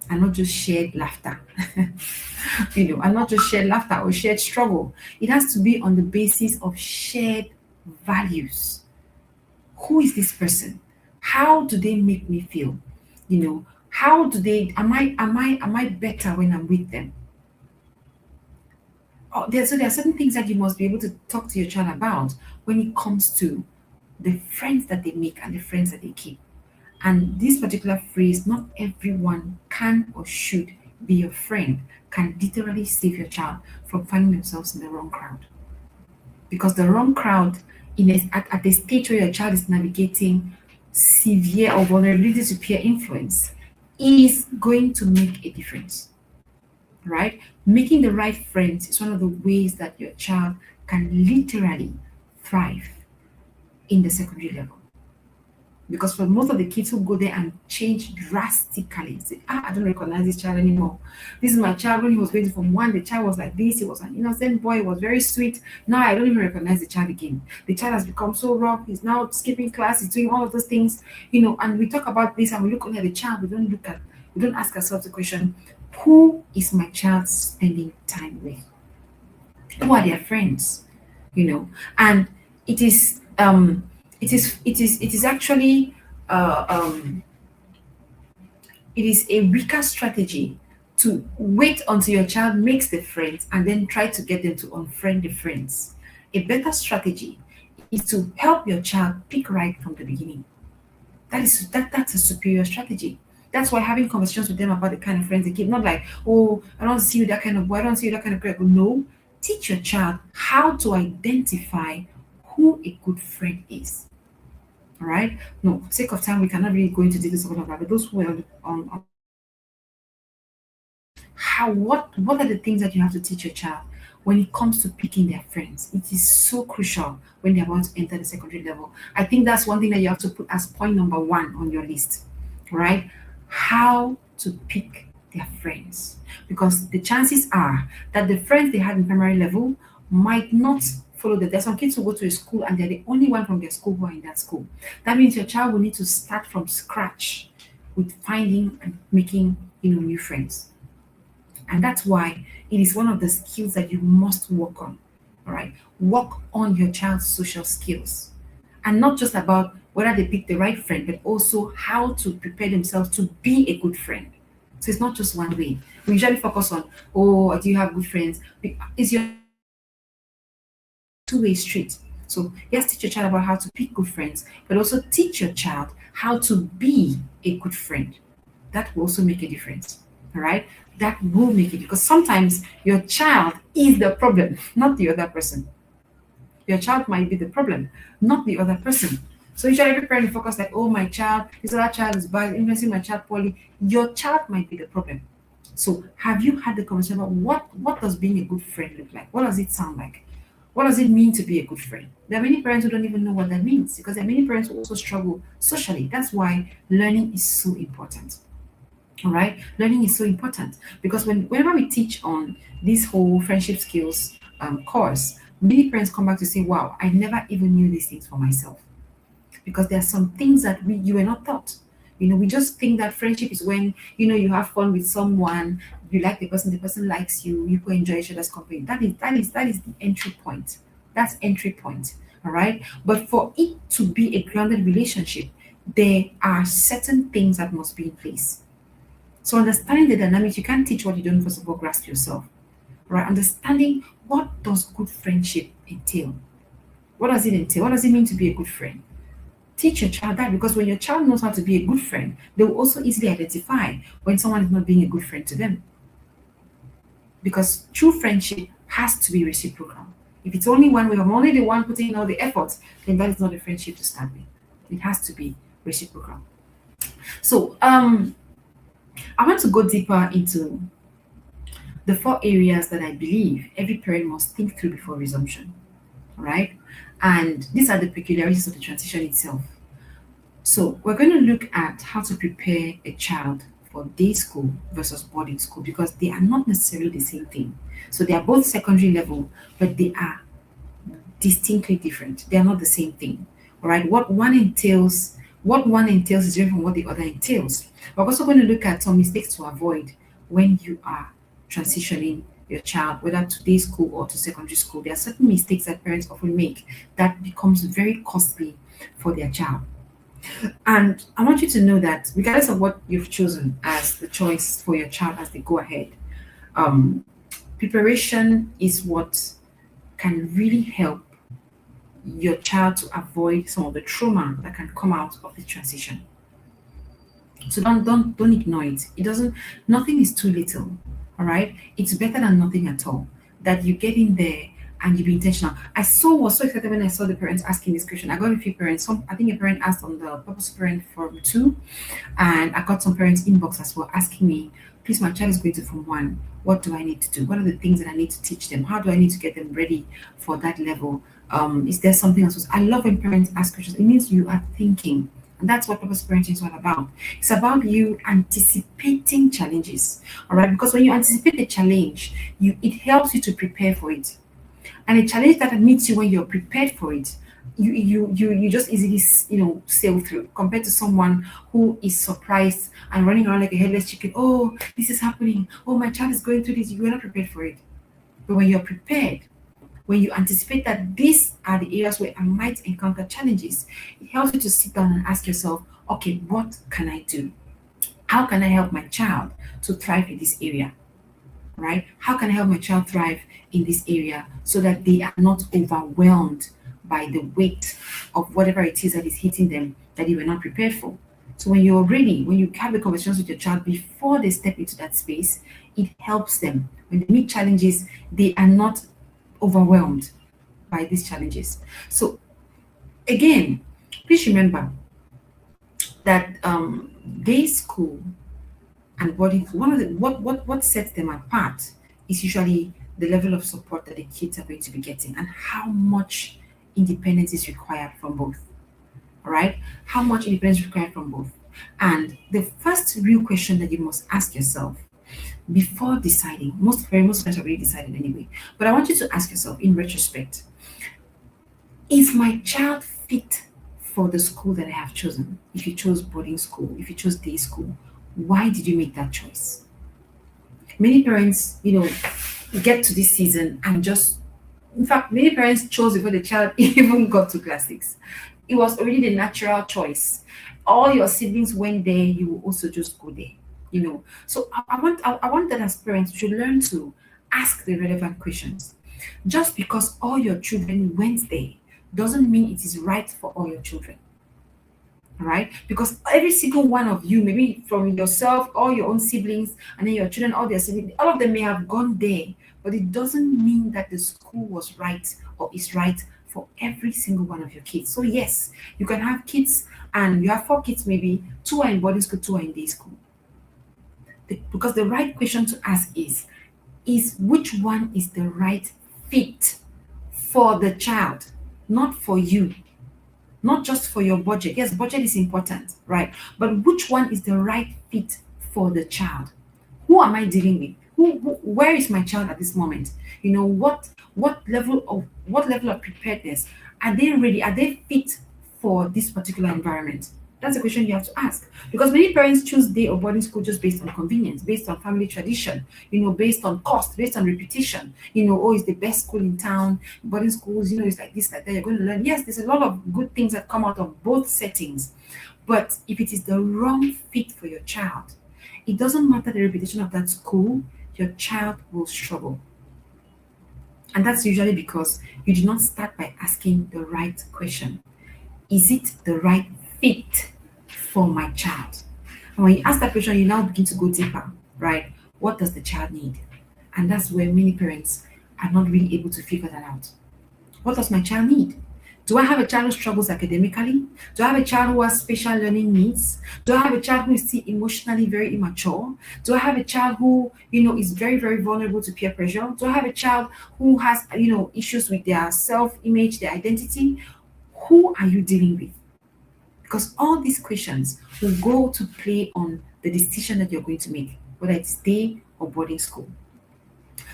and not just shared laughter. And not just shared laughter or shared struggle. It has to be on the basis of shared values. Who is this person? How do they make me feel? How do they am I better when I'm with them? There are certain things that you must be able to talk to your child about when it comes to the friends that they make and the friends that they keep. And this particular phrase, not everyone can or should be your friend, can literally save your child from finding themselves in the wrong crowd. Because the wrong crowd, at a stage where your child is navigating severe or vulnerability to peer influence, is going to make a difference, right? Making the right friends is one of the ways that your child can literally thrive in the secondary level. Because for most of the kids who go there and change drastically, say, I don't recognize this child anymore. This is my child when he was going from one, the child was like this, he was an innocent boy, he was very sweet. Now I don't even recognize the child again. The child has become so rough, he's now skipping class, he's doing all of those things, and we talk about this and we look only at the child, we don't ask ourselves the question, who is my child spending time with? Who are their friends? And it is it is actually uh, um, it is a weaker strategy to wait until your child makes the friends and then try to get them to unfriend the friends. A better strategy is to help your child pick right from the beginning. That's a superior strategy. That's why having conversations with them about the kind of friends they keep, not like, oh, I don't see you that kind of boy, I don't see you that kind of girl. No, teach your child how to identify who a good friend is. All right. No, for sake of time, we cannot really go into details about that. But those who are on how what are the things that you have to teach your child when it comes to picking their friends? It is so crucial when they're about to enter the secondary level. I think that's one thing that you have to put as point number one on your list, right? How to pick their friends. Because the chances are that the friends they had in primary level might not follow them. There's some kids who go to a school and they're the only one from their school who are in that school. That means your child will need to start from scratch with finding and making new friends. And that's why it is one of the skills that you must work on. All right. Work on your child's social skills. And not just about whether they pick the right friend, but also how to prepare themselves to be a good friend. So it's not just one way. We usually focus on, oh, do you have good friends? Is your two-way street. So yes, teach your child about how to pick good friends, but also teach your child how to be a good friend. That will also make a difference. All right. That will make it because sometimes your child is the problem, not the other person. Your child might be the problem, not the other person. So usually every parent focus like, oh, my child, this other child is bad, influencing my child poorly. Your child might be the problem. So have you had the conversation about what does being a good friend look like? What does it sound like? What does it mean to be a good friend? There are many parents who don't even know what that means because there are many parents who also struggle socially. That's why learning is so important. All right, learning is so important because whenever we teach on this whole friendship skills course, many parents come back to say, wow, I never even knew these things for myself, because there are some things that you were not taught. We just think that friendship is when you have fun with someone, you like the person likes you, you go enjoy each other's company. That is the entry point. That's entry point. All right, but for it to be a grounded relationship, there are certain things that must be in place. So understanding the dynamics, you can't teach what you don't first of all grasp yourself. Right? Understanding what does good friendship entail? What does it entail? What does it mean to be a good friend? Teach your child that, because when your child knows how to be a good friend, they will also easily identify when someone is not being a good friend to them. Because true friendship has to be reciprocal. If it's only one way, I'm only the one putting in all the efforts, then that is not a friendship to start with. It has to be reciprocal. So I want to go deeper into the four areas that I believe every parent must think through before resumption. All right. And these are the peculiarities of the transition itself. So we're going to look at how to prepare a child for day school versus boarding school because they are not necessarily the same thing. So they are both secondary level, but they are distinctly different. They are not the same thing. All right. What one entails is different from what the other entails. We're also going to look at some mistakes to avoid when you are transitioning your child, whether to day school or to secondary school. There are certain mistakes that parents often make that becomes very costly for their child. And I want you to know that regardless of what you've chosen as the choice for your child as they go ahead, um, preparation is what can really help your child to avoid some of the trauma that can come out of the transition. So don't ignore it. It doesn't nothing is too little. All right. It's better than nothing at all. That you get in there and you be intentional. Was so excited when I saw the parents asking this question. I got a few parents. Some I think a parent asked on the Purpose Parent Forum too. And I got some parents inbox as well asking me, please, my child is going to Form 1. What do I need to do? What are the things that I need to teach them? How do I need to get them ready for that level? Is there something else? I love when parents ask questions. It means you are thinking. And that's what purpose parenting is all about. It's about you anticipating challenges. All right. Because when you anticipate a challenge, it helps you to prepare for it. And a challenge that meets you when you're prepared for it, you just easily sail through compared to someone who is surprised and running around like a headless chicken. Oh, this is happening. Oh, my child is going through this. You are not prepared for it. But when you're prepared, when you anticipate that these are the areas where I might encounter challenges, it helps you to sit down and ask yourself, okay, what can I do? How can I help my child to thrive in this area? Right? How can I help my child thrive in this area so that they are not overwhelmed by the weight of whatever it is that is hitting them that you were not prepared for? So when you're ready, when you have the conversations with your child before they step into that space, it helps them. When they meet challenges, they are not overwhelmed by these challenges. So again, please remember that day school and boarding one of the what sets them apart is usually the level of support that the kids are going to be getting and how much independence is required from both. All right, how much independence is required from both. And the first real question that you must ask yourself before deciding, most parents have already decided anyway, but I want you to ask yourself in retrospect, is my child fit for the school that I have chosen? If you chose boarding school, if you chose day school, why did you make that choice? Many parents, get to this season and just, in fact, many parents chose before the child even got to class 6. It was already the natural choice. All your siblings went there, you will also just go there. So I want that as parents you should learn to ask the relevant questions. Just because all your children went there doesn't mean it is right for all your children. All right? Because every single one of you, maybe from yourself, all your own siblings, and then your children, all their siblings, all of them may have gone there, but it doesn't mean that the school was right or is right for every single one of your kids. So yes, you can have kids and you have 4 kids, maybe 2 are in boarding school, 2 are in day school. Because the right question to ask is which one is the right fit for the child, not for you, not just for your budget. Yes, budget is important, right? But which one is the right fit for the child? Who am I dealing with? Where is my child at this moment? What level of preparedness are they ready? Are they fit for this particular environment? That's a question you have to ask. Because many parents choose day or boarding school just based on convenience, based on family tradition, based on cost, based on reputation. Oh, it's the best school in town. Boarding schools, it's like this, like that. You're going to learn. Yes, there's a lot of good things that come out of both settings. But if it is the wrong fit for your child, it doesn't matter the reputation of that school, your child will struggle. And that's usually because you did not start by asking the right question. Is it the right fit for my child? And when you ask that question, you now begin to go deeper, right? What does the child need? And that's where many parents are not really able to figure that out. What does my child need? Do I have a child who struggles academically? Do I have a child who has special learning needs? Do I have a child who is still emotionally very immature? Do I have a child who, is very, very vulnerable to peer pressure? Do I have a child who has, issues with their self-image, their identity? Who are you dealing with? Because all these questions will go to play on the decision that you're going to make, whether it's day or boarding school.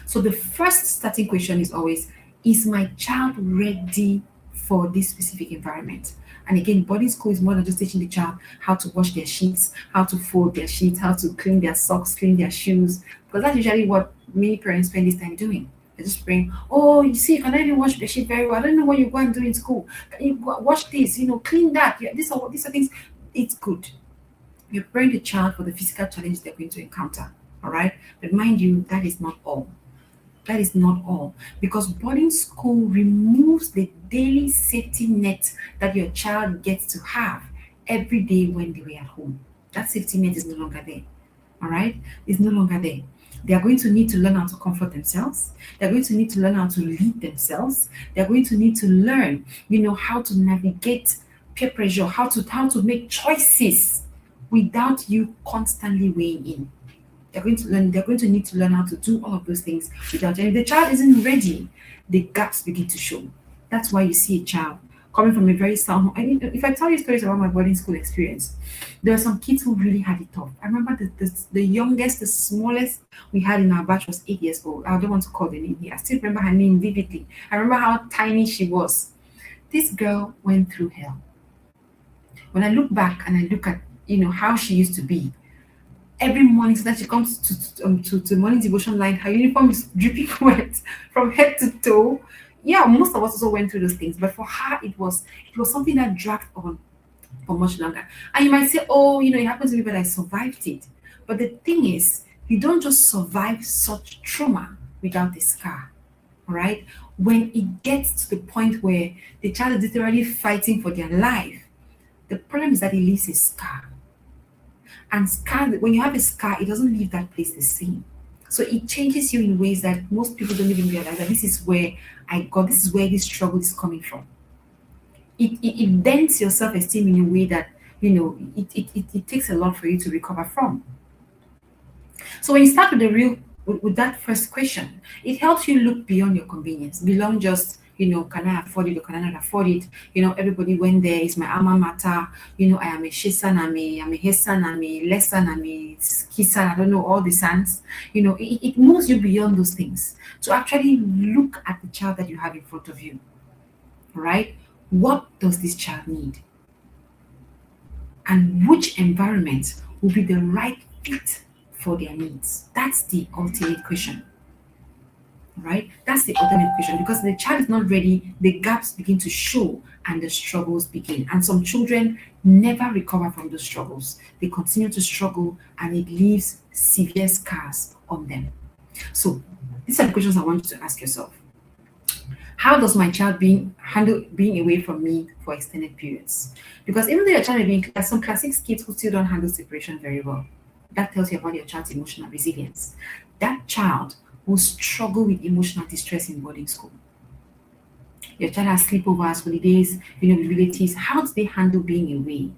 So the first starting question is always, is my child ready for this specific environment? And again, boarding school is more than just teaching the child how to wash their sheets, how to fold their sheets, how to clean their socks, clean their shoes, because that's usually what many parents spend this time doing. They're just praying. Oh, you see, you cannot even wash the sheet very well. I don't know what you go and do in school. Can you wash this? Clean that. Yeah, these are things. It's good. You're preparing the child for the physical challenge they're going to encounter. All right. But mind you, that is not all. That is not all. Because boarding school removes the daily safety net that your child gets to have every day when they were at home. That safety net is no longer there. All right? It's no longer there. They are going to need to learn how to comfort themselves. They're going to need to learn how to lead themselves. They're going to need to learn, how to navigate peer pressure, how to make choices without you constantly weighing in. They're going to need to learn how to do all of those things without, and if the child isn't ready, the gaps begin to show. That's why you see a child coming from a very sound home. If I tell you stories about my boarding school experience, there were some kids who really had it tough. I remember the youngest, the smallest we had in our batch was 8 years old. I don't want to call the name here. I still remember her name vividly. I remember how tiny she was. This girl went through hell. When I look back and I look at how she used to be, every morning so that she comes to morning devotion line, her uniform is dripping wet from head to toe. Yeah, most of us also went through those things, but for her it was something that dragged on for much longer. And you might say, oh, it happens to me, but I survived it. But the thing is, you don't just survive such trauma without a scar. All right? When it gets to the point where the child is literally fighting for their life, the problem is that it leaves a scar. And scar, when you have a scar, it doesn't leave that place the same. So it changes you in ways that most people don't even realize that this is where this struggle is coming from. It dents your self-esteem in a way that, it takes a lot for you to recover from. So when you start with with that first question, it helps you look beyond your convenience, beyond just, can I afford it or can I not afford it? Everybody went there. It's my alma mater. I am a Shisan, I'm a Hesan, I'm a Lessan, I'm a Kisan. I don't know all the sans. It moves you beyond those things to actually look at the child that you have in front of you. Right? What does this child need? And which environment will be the right fit for their needs? That's the ultimate question. Right? That's the ultimate question, because the child is not ready, the gaps begin to show and the struggles begin. And some children never recover from those struggles. They continue to struggle and it leaves severe scars on them. So these are the questions I want you to ask yourself. How does my child handle being away from me for extended periods? Because even though your child may be in class, some classic kids who still don't handle separation very well. That tells you about your child's emotional resilience. That child will struggle with emotional distress in boarding school. Your child has sleepovers, holidays, with relatives. How do they handle being away?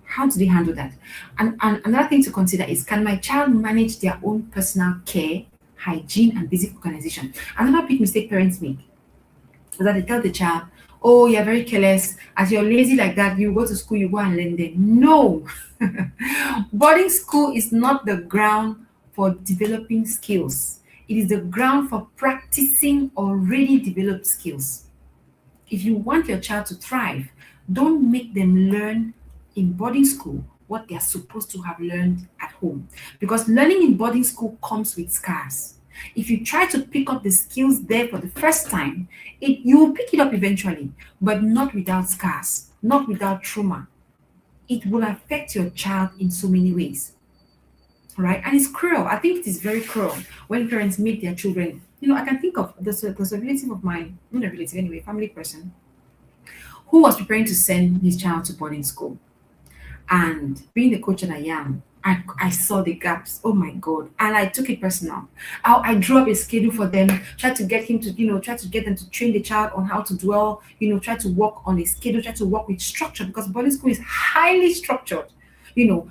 How do they handle that? And another thing to consider is, can my child manage their own personal care, hygiene, and basic organization? Another big mistake parents make is that they tell the child, oh, you're very careless. As you're lazy like that, you go to school, you go and learn there. No. Boarding school is not the ground for developing skills. It is the ground for practicing already developed skills. If you want your child to thrive, don't make them learn in boarding school what they are supposed to have learned at home. Because learning in boarding school comes with scars. If you try to pick up the skills there for the first time, you will pick it up eventually, but not without scars, not without trauma. It will affect your child in so many ways. Right? And it's cruel. I think it is very cruel when parents make their children. I can think of there's a relative of mine, not a relative anyway, family person, who was preparing to send his child to boarding school. And being the coach that I am, I saw the gaps. Oh my God. And I took it personal. I drew up a schedule for them, tried to get him to, try to get them to train the child on how to dwell, try to work on a schedule, try to work with structure, because boarding school is highly structured.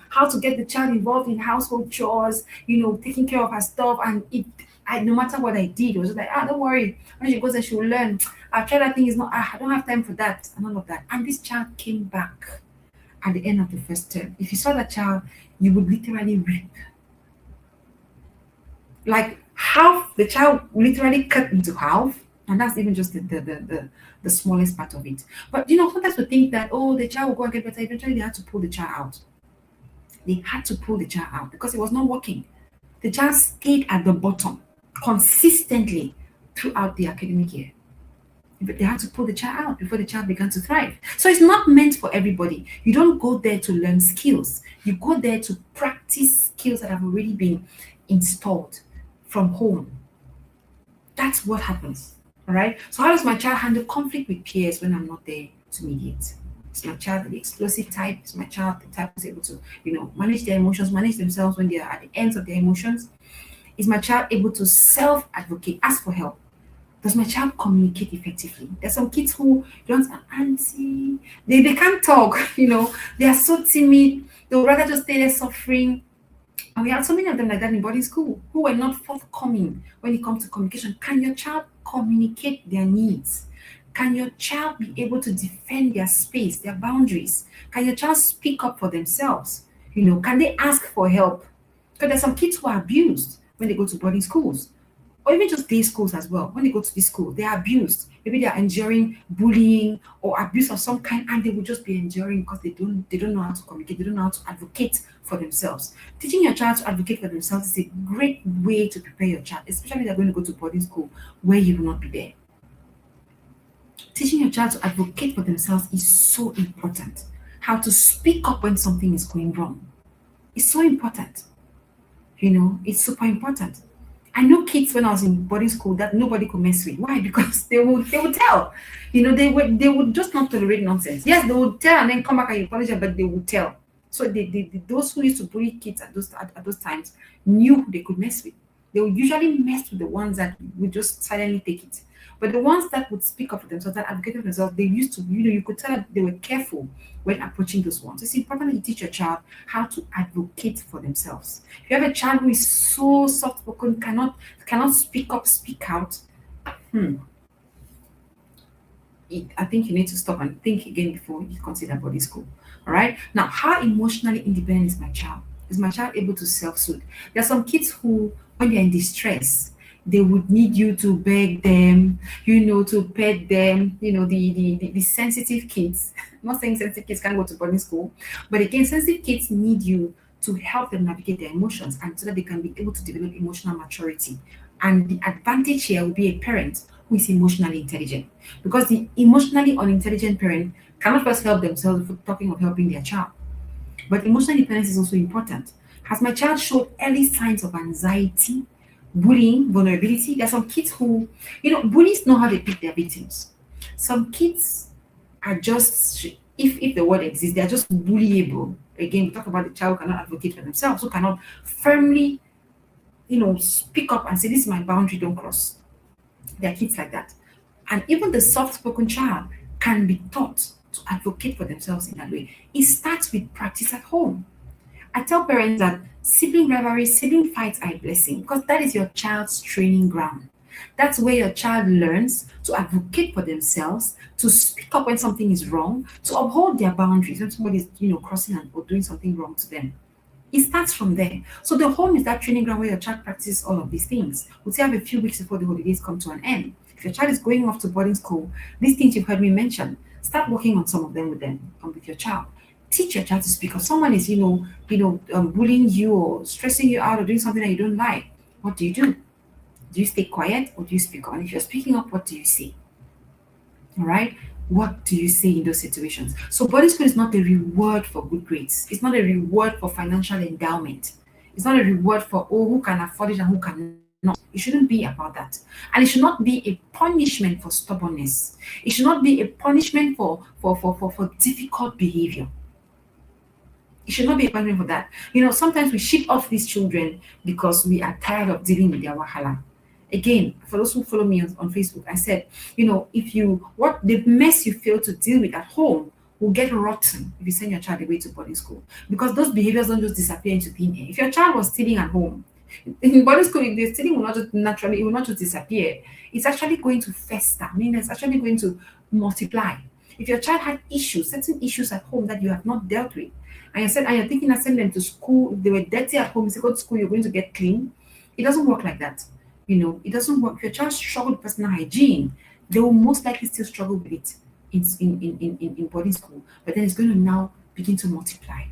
How to get the child involved in household chores, taking care of her stuff. And no matter what I did, it was just like, don't worry. When she goes there, she will learn. I've tried that thing, is not, I don't have time for that, and all of that. And this child came back at the end of the first term. If you saw that child, you would literally rip. Like half, the child literally cut into half. And that's even just the smallest part of it. But sometimes we think that, the child will go and get better. Eventually they had to pull the child out. They had to pull the child out because it was not working. The child stayed at the bottom. consistently throughout the academic year. But they had to pull the child out before the child began to thrive. So it's not meant for everybody. You don't go there to learn skills. You go there to practice skills that have already been installed from home. That's what happens. All right. So how does my child handle conflict with peers when I'm not there to mediate? Is my child the explosive type? Is my child the type who's able to, manage their emotions, manage themselves when they are at the ends of their emotions? Is my child able to self-advocate, ask for help? Does my child communicate effectively? There's some kids who don't auntie, they can't talk, they are so timid, they would rather just stay there suffering. And we have so many of them like that in boarding school who were not forthcoming when it comes to communication. Can your child communicate their needs? Can your child be able to defend their space, their boundaries? Can your child speak up for themselves? Can they ask for help? Because there's some kids who are abused when they go to boarding schools or even just day schools as well. When they go to this school, they are abused. Maybe they are enduring bullying or abuse of some kind, and they will just be enduring because they don't know how to communicate, they don't know how to advocate for themselves. Teaching your child to advocate for themselves is a great way to prepare your child, especially if they're going to go to boarding school where you will not be there. Teaching your child to advocate for themselves is so important. How to speak up when something is going wrong is so important. It's super important. I know kids when I was in boarding school that nobody could mess with. Why? Because they would tell. They would just not tolerate nonsense. Yes, they would tell and then come back and apologize, but they would tell. So those who used to bully kids at those times knew who they could mess with. They would usually mess with the ones that would just silently take it. But the ones that would speak up for themselves, that advocated for themselves, they used to, you could tell that they were careful when approaching those ones. It's important that you teach your child how to advocate for themselves. If you have a child who is so soft spoken, cannot speak up, speak out, I think you need to stop and think again before you consider boarding school. All right. Now, how emotionally independent is my child? Is my child able to self-soothe? There are some kids who, when they're in distress, they would need you to beg them, to pet them, the sensitive kids. I'm not saying sensitive kids can't go to boarding school, but again, sensitive kids need you to help them navigate their emotions and so that they can be able to develop emotional maturity. And the advantage here will be a parent who is emotionally intelligent. Because the emotionally unintelligent parent cannot just help themselves for talking of helping their child. But emotional independence is also important. Has my child showed early signs of anxiety, bullying, vulnerability? There are some kids who, bullies know how they pick their victims. Some kids are just, if the word exists, they're just bullyable. Again, we talk about the child who cannot advocate for themselves, who cannot firmly, speak up and say, this is my boundary, don't cross. There are kids like that. And even the soft spoken child can be taught to advocate for themselves in that way. It starts with practice at home. I tell parents that sibling rivalry, sibling fights are a blessing because that is your child's training ground. That's where your child learns to advocate for themselves, to speak up when something is wrong, to uphold their boundaries when somebody is, crossing or doing something wrong to them. It starts from there. So the home is that training ground where your child practices all of these things. We'll say have a few weeks before the holidays come to an end. If your child is going off to boarding school, these things you've heard me mention, start working on some of them with your child. Teach your child to speak up. Someone is, bullying you or stressing you out or doing something that you don't like. What do you do? Do you stay quiet or do you speak up? And if you're speaking up, what do you say? All right. What do you say in those situations? So boarding school is not a reward for good grades. It's not a reward for financial endowment. It's not a reward for who can afford it and who cannot. It shouldn't be about that. And it should not be a punishment for stubbornness. It should not be a punishment for difficult behavior. It should not be a punishment for that. Sometimes we ship off these children because we are tired of dealing with their wahala. Again, for those who follow me on Facebook, I said, what the mess you fail to deal with at home will get rotten if you send your child away to boarding school. Because those behaviors don't just disappear into thin air. If your child was stealing at home, in boarding school, the stealing will not just naturally, it will not just disappear. It's actually going to fester. It's actually going to multiply. If your child had certain issues at home that you have not dealt with, and you're thinking of sending them to school, they were dirty at home, you say go to school, you're going to get clean. It doesn't work like that. It doesn't work. If your child struggles with personal hygiene, they will most likely still struggle with it in boarding school. But then it's going to now begin to multiply.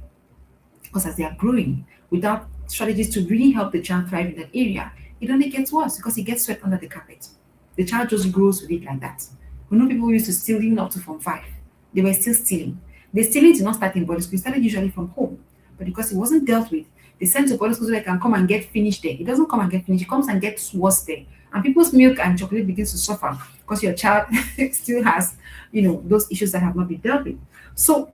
Because as they are growing, without strategies to really help the child thrive in that area, it only gets worse because it gets swept under the carpet. The child just grows with it like that. We know people who used to steal even up to Form 5. They were still stealing. The stealing did not start in boarding school, it started usually from home. But because it wasn't dealt with, they sent to boarding school so they can come and get finished there. It doesn't come and get finished, it comes and gets worse there. And people's milk and chocolate begins to suffer because your child still has, those issues that have not been dealt with. So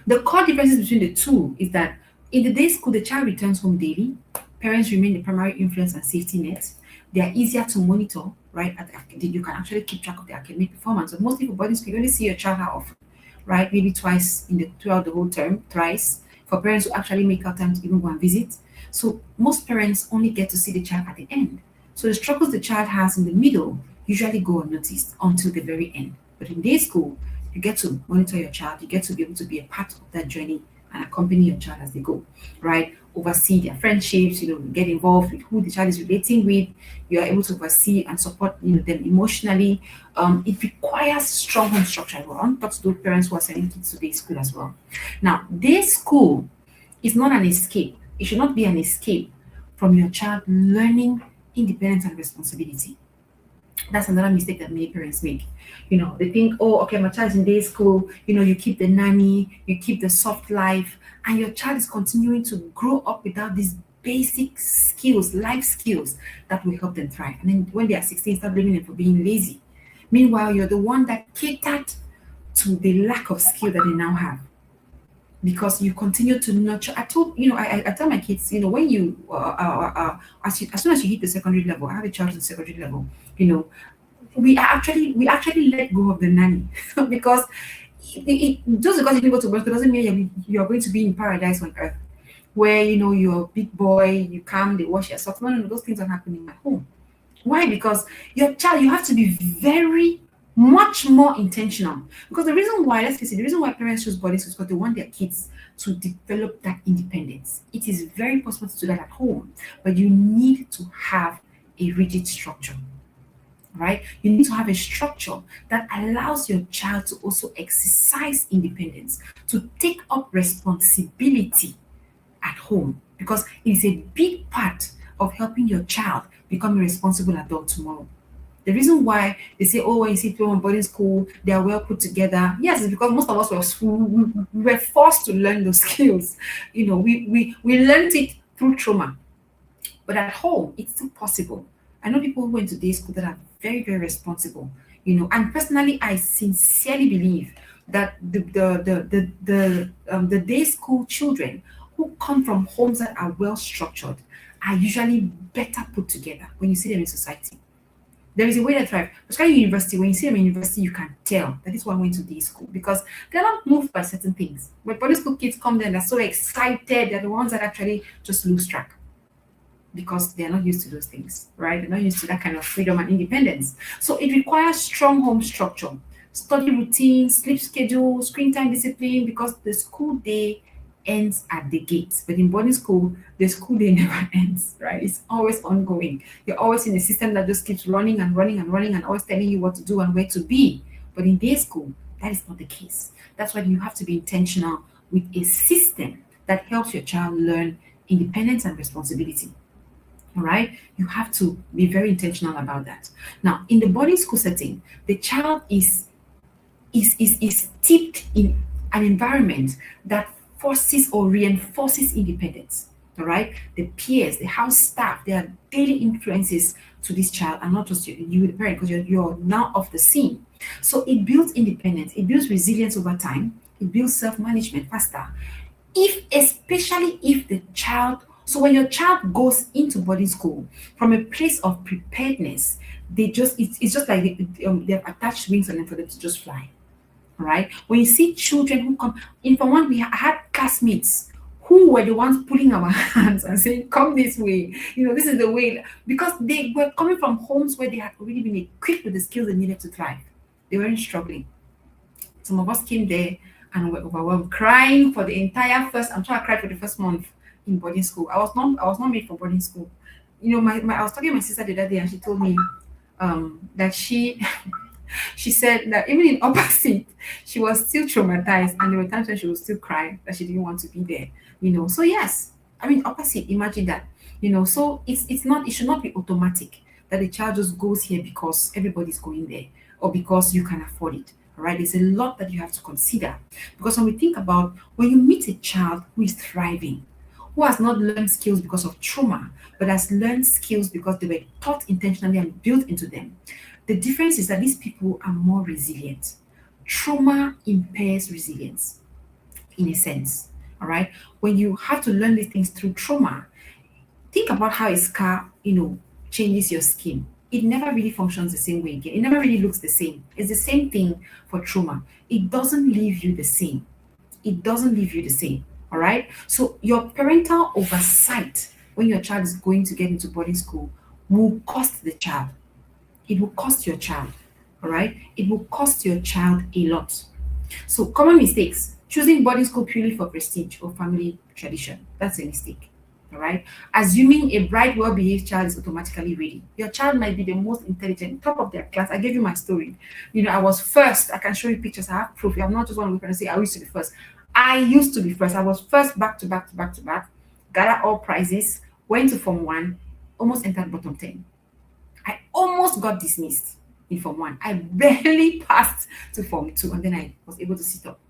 the core differences between the two is that in the day school, the child returns home daily. Parents remain the primary influence and safety net. They are easier to monitor, right? You can actually keep track of their academic performance. But mostly for boarding school, you only see your child how often, right? Maybe twice throughout the whole term, thrice. For parents who actually make out time to even go and visit. So most parents only get to see the child at the end. So the struggles the child has in the middle usually go unnoticed until the very end. But in day school, you get to monitor your child, you get to be able to be a part of that journey and accompany your child as they go, right? Oversee their friendships, get involved with who the child is relating with. You are able to oversee and support them emotionally. It requires strong home structure. I want to talk to those parents who are sending kids to day school as well. Now, day school is not an escape. It should not be an escape from your child learning independence and responsibility. That's another mistake that many parents make. They think, oh, okay, my child's in day school, you keep the nanny, you keep the soft life, and your child is continuing to grow up without these basic skills, life skills that will help them thrive. And then when they are 16, start blaming them for being lazy. Meanwhile, you're the one that catered to the lack of skill that they now have because you continue to nurture. I tell my kids, when you, as soon as you hit the secondary level, I have a child at the secondary level, we actually let go of the nanny because just because you didn't go to work doesn't mean you're going to be in paradise on earth where you're a big boy, you come, they wash your socks. No, those things are happening at home. Why? Because your child, you have to be very much more intentional. Because the reason why, let's face it, the reason why parents choose boarding schools is because they want their kids to develop that independence. It is very possible to do that at home, but you need to have a rigid structure. Right? You need to have a structure that allows your child to also exercise independence, to take up responsibility at home, because it is a big part of helping your child become a responsible adult tomorrow. The reason why they say, oh, when you see people in boarding school, they are well put together. Yes, it's because most of us were forced to learn those skills. We learned it through trauma. But at home, it's still possible. I know people who went to day school that are very, very responsible. And personally, I sincerely believe that the day school children who come from homes that are well structured are usually better put together when you see them in society. There is a way they thrive. Especially university, when you see them in university, you can tell that this one went to day school because they're not moved by certain things. But boarding school kids come there and they're so excited, they're the ones that actually just lose track because they're not used to those things, right? They're not used to that kind of freedom and independence. So it requires strong home structure, study routine, sleep schedule, screen time discipline, because the school day ends at the gate. But in boarding school, the school day never ends, right? It's always ongoing. You're always in a system that just keeps running and running and running and always telling you what to do and where to be. But in day school, that is not the case. That's why you have to be intentional with a system that helps your child learn independence and responsibility. All right, you have to be very intentional about that. Now, in the boarding school setting, the child is steeped in an environment that forces or reinforces independence. All right, the peers, the house staff, they are daily influences to this child, and not just you the parent, because you're now off the scene. So it builds independence, it builds resilience over time, it builds self-management faster. Especially if the child, so when your child goes into boarding school from a place of preparedness, it's just like they have attached wings on them for them to just fly. Right? When you see children who come in from one, I had classmates who were the ones pulling our hands and saying, come this way, this is the way, because they were coming from homes where they had already been equipped with the skills they needed to thrive. They weren't struggling. Some of us came there and were overwhelmed, crying for the entire first. I'm sure I cried for the first month in boarding school. I was not made for boarding school. I was talking to my sister the other day, and she told me that she said that even in upper seat, she was still traumatized, and there were times when she would still cry that she didn't want to be there. So yes, I mean, opposite. Imagine that. So it's not. It should not be automatic that the child just goes here because everybody's going there or because you can afford it. All right. There's a lot that you have to consider because when we think about when you meet a child who is thriving, who has not learned skills because of trauma, but has learned skills because they were taught intentionally and built into them. The difference is that these people are more resilient. Trauma impairs resilience in a sense. All right. When you have to learn these things through trauma, think about how a scar, changes your skin. It never really functions the same way again. It never really looks the same. It's the same thing for trauma. It doesn't leave you the same. It doesn't leave you the same. All right. So your parental oversight when your child is going to get into boarding school will cost the child. It will cost your child. All right. It will cost your child a lot. So common mistakes: choosing boarding school purely for prestige or family tradition. That's a mistake. All right. Assuming a bright, well-behaved child is automatically ready. Your child might be the most intelligent, top of their class. I gave you my story. I was first. I can show you pictures. I have proof. I'm not just one of the parents say I used to be first. I used to be first. I was first back to back to back to back. Gather all prizes. Went to Form 1. Almost entered bottom 10. I almost got dismissed in Form 1. I barely passed to Form 2, and then I was able to sit up.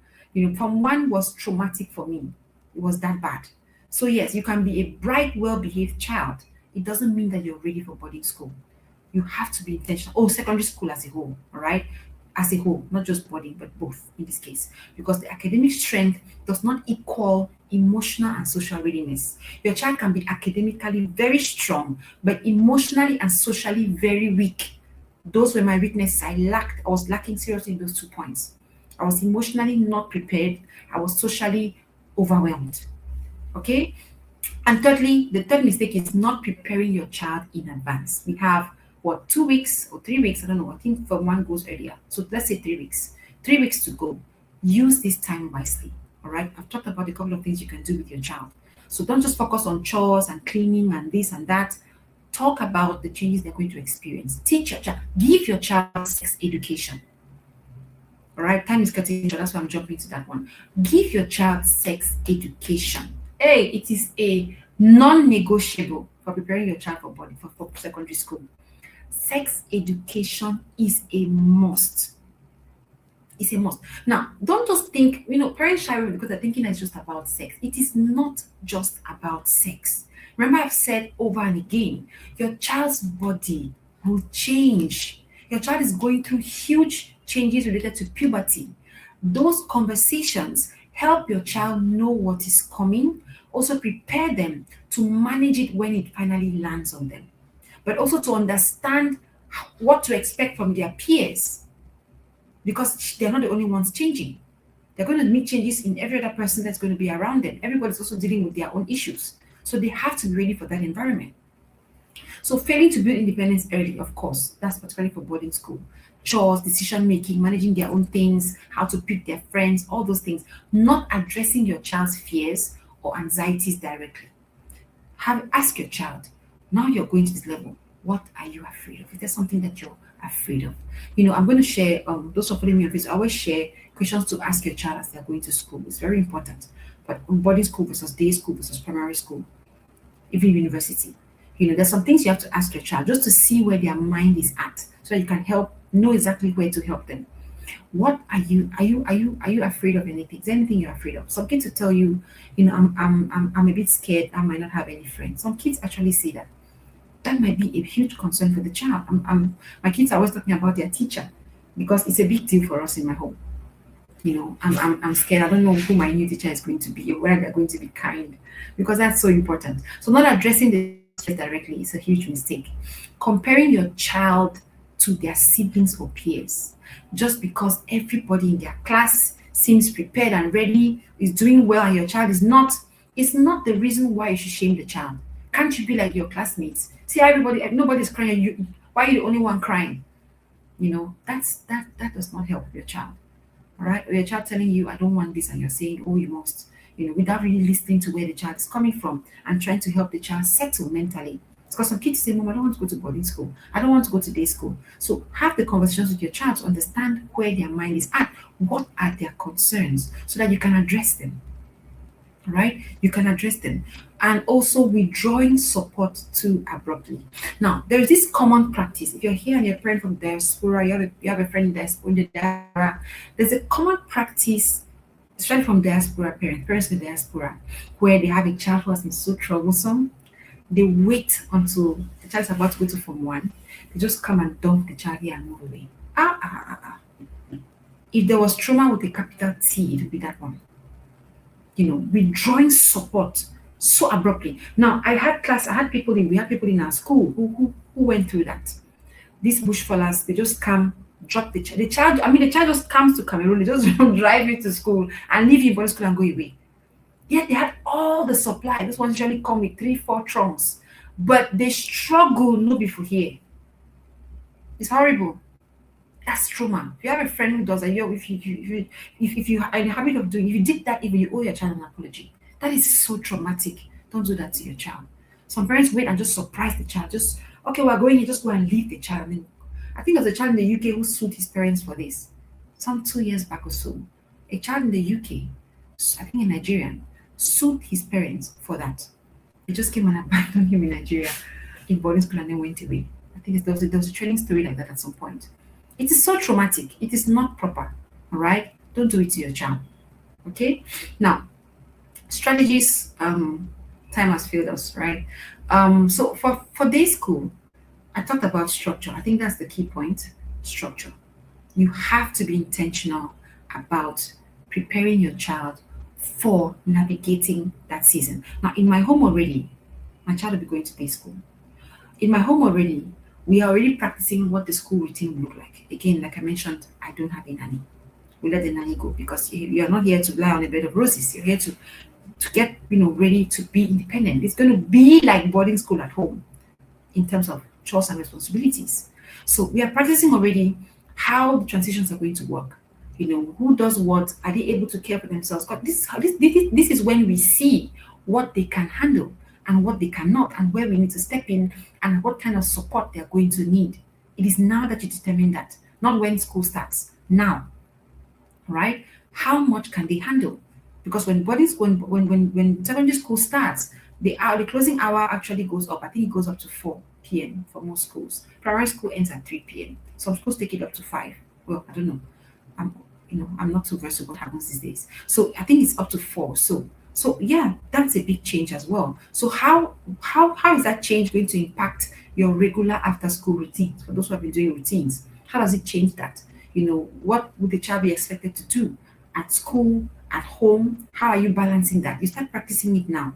Form 1 was traumatic for me. It was that bad. So yes, you can be a bright, well-behaved child. It doesn't mean that you're ready for boarding school. You have to be intentional. Oh, secondary school as a whole, all right? As a whole, not just boarding, but both in this case. Because the academic strength does not equal emotional and social readiness. Your child can be academically very strong, but emotionally and socially very weak. Those were my weaknesses. I was lacking seriously in those 2 points. I was emotionally not prepared. I was socially overwhelmed. Okay. And thirdly, the third mistake is not preparing your child in advance. We have 2 weeks or 3 weeks? I don't know. I think Form 1 goes earlier. So let's say 3 weeks. 3 weeks to go. Use this time wisely. All right. I've talked about a couple of things you can do with your child. So don't just focus on chores and cleaning and this and that. Talk about the changes they're going to experience. Teach your child. Give your child sex education. All right. Time is cutting short. That's why I'm jumping to that one. Give your child sex education. Hey, it is a non-negotiable for preparing your child for secondary school. Sex education is a must. It's a must. Now, don't just think, parents shy away because they're thinking it's just about sex. It is not just about sex. Remember, I've said over and again, your child's body will change. Your child is going through huge changes related to puberty. Those conversations help your child know what is coming, also prepare them to manage it when it finally lands on them, but also to understand what to expect from their peers because they're not the only ones changing. They're going to meet changes in every other person that's going to be around them. Everybody's also dealing with their own issues. So they have to be ready for that environment. So failing to build independence early, of course, that's particularly for boarding school. Chores, decision making, managing their own things, how to pick their friends, all those things. Not addressing your child's fears or anxieties directly. Ask your child, now you're going to this level, what are you afraid of? Is there something that you're afraid of? I'm going to share, those who are following me on Facebook, I always share questions to ask your child as they're going to school. It's very important. But on boarding school versus day school versus primary school, even university, there's some things you have to ask your child just to see where their mind is at so that you can know exactly where to help them. What are you afraid of anything? Is there anything you're afraid of? Some kids will tell you, I'm a bit scared, I might not have any friends. Some kids actually say that. That might be a huge concern for the child. My kids are always talking about their teacher because it's a big deal for us in my home. I'm scared. I don't know who my new teacher is going to be or whether they're going to be kind because that's so important. So not addressing the stress directly is a huge mistake. Comparing your child to their siblings or peers just because everybody in their class seems prepared and ready, is doing well, and your child is not, it's not the reason why you should shame the child. Can't you be like your classmates? See nobody's crying. Why are you the only one crying? That does not help your child. All right, or your child telling you, I don't want this, and you're saying, oh, you must, without really listening to where the child is coming from and trying to help the child settle mentally. Because some kids say, Mom, I don't want to go to boarding school. I don't want to go to day school. So have the conversations with your child to understand where their mind is at. What are their concerns so that you can address them. right? You can address them. And also withdrawing support too abruptly. Now, there's this common practice. If you're here and you're a friend from diaspora, you have a friend in the diaspora, there's a common practice, especially from diaspora parents in diaspora, where they have a child who has been so troublesome. They wait until the child's about to go to Form 1. They just come and dump the child here and move away. Ah. If there was trauma with a capital T, it would be that one. Withdrawing support so abruptly. Now, we had people in our school who went through that. These bush fellers, they just come, drop the child. The child just comes to Cameroon, they just drive you to school and leave you for school and go away. Yet they had all the supply. This ones usually come with 3, 4 trunks. But they struggle no before here. It's horrible. That's trauma. If you have a friend who does that, if you are in the habit of doing, if you did that, even you owe your child an apology. That is so traumatic. Don't do that to your child. Some parents wait and just surprise the child. Just okay, we're going here, just go and leave the child. I think there's a child in the UK who sued his parents for this. Some 2 years back or so. A child in the UK, I think a Nigerian, sued his parents for that. They just came and abandoned him in Nigeria in boarding school and then went away. I think there was a training story like that at some point. It is so traumatic. It is not proper. All right. Don't do it to your child. Okay. Now, strategies. Time has failed us, right? So for day school, I talked about structure. I think that's the key point. Structure. You have to be intentional about preparing your child for navigating that season. Now, in my home already, my child will be going to day school. In my home already, we are already practicing what the school routine will look like. Again, like I mentioned, I don't have a nanny. We let the nanny go because you are not here to lie on a bed of roses. You're here to get ready to be independent. It's going to be like boarding school at home in terms of chores and responsibilities. So we are practicing already how the transitions are going to work. Who does what? Are they able to care for themselves? But this is when we see what they can handle and what they cannot, and where we need to step in and what kind of support they're going to need. It is now that you determine that, not when school starts. Now, right? How much can they handle? Because when secondary school starts, the closing hour actually goes up. I think it goes up to 4 p.m. for most schools. Primary school ends at 3 p.m. Some schools take it up to 5. Well, I don't know. I'm not too versed with what happens these days. So I think it's up to 4. So yeah, that's a big change as well. So how is that change going to impact your regular after school routines? For those who have been doing routines, how does it change that? What would the child be expected to do at school, at home? How are you balancing that? You start practicing it now.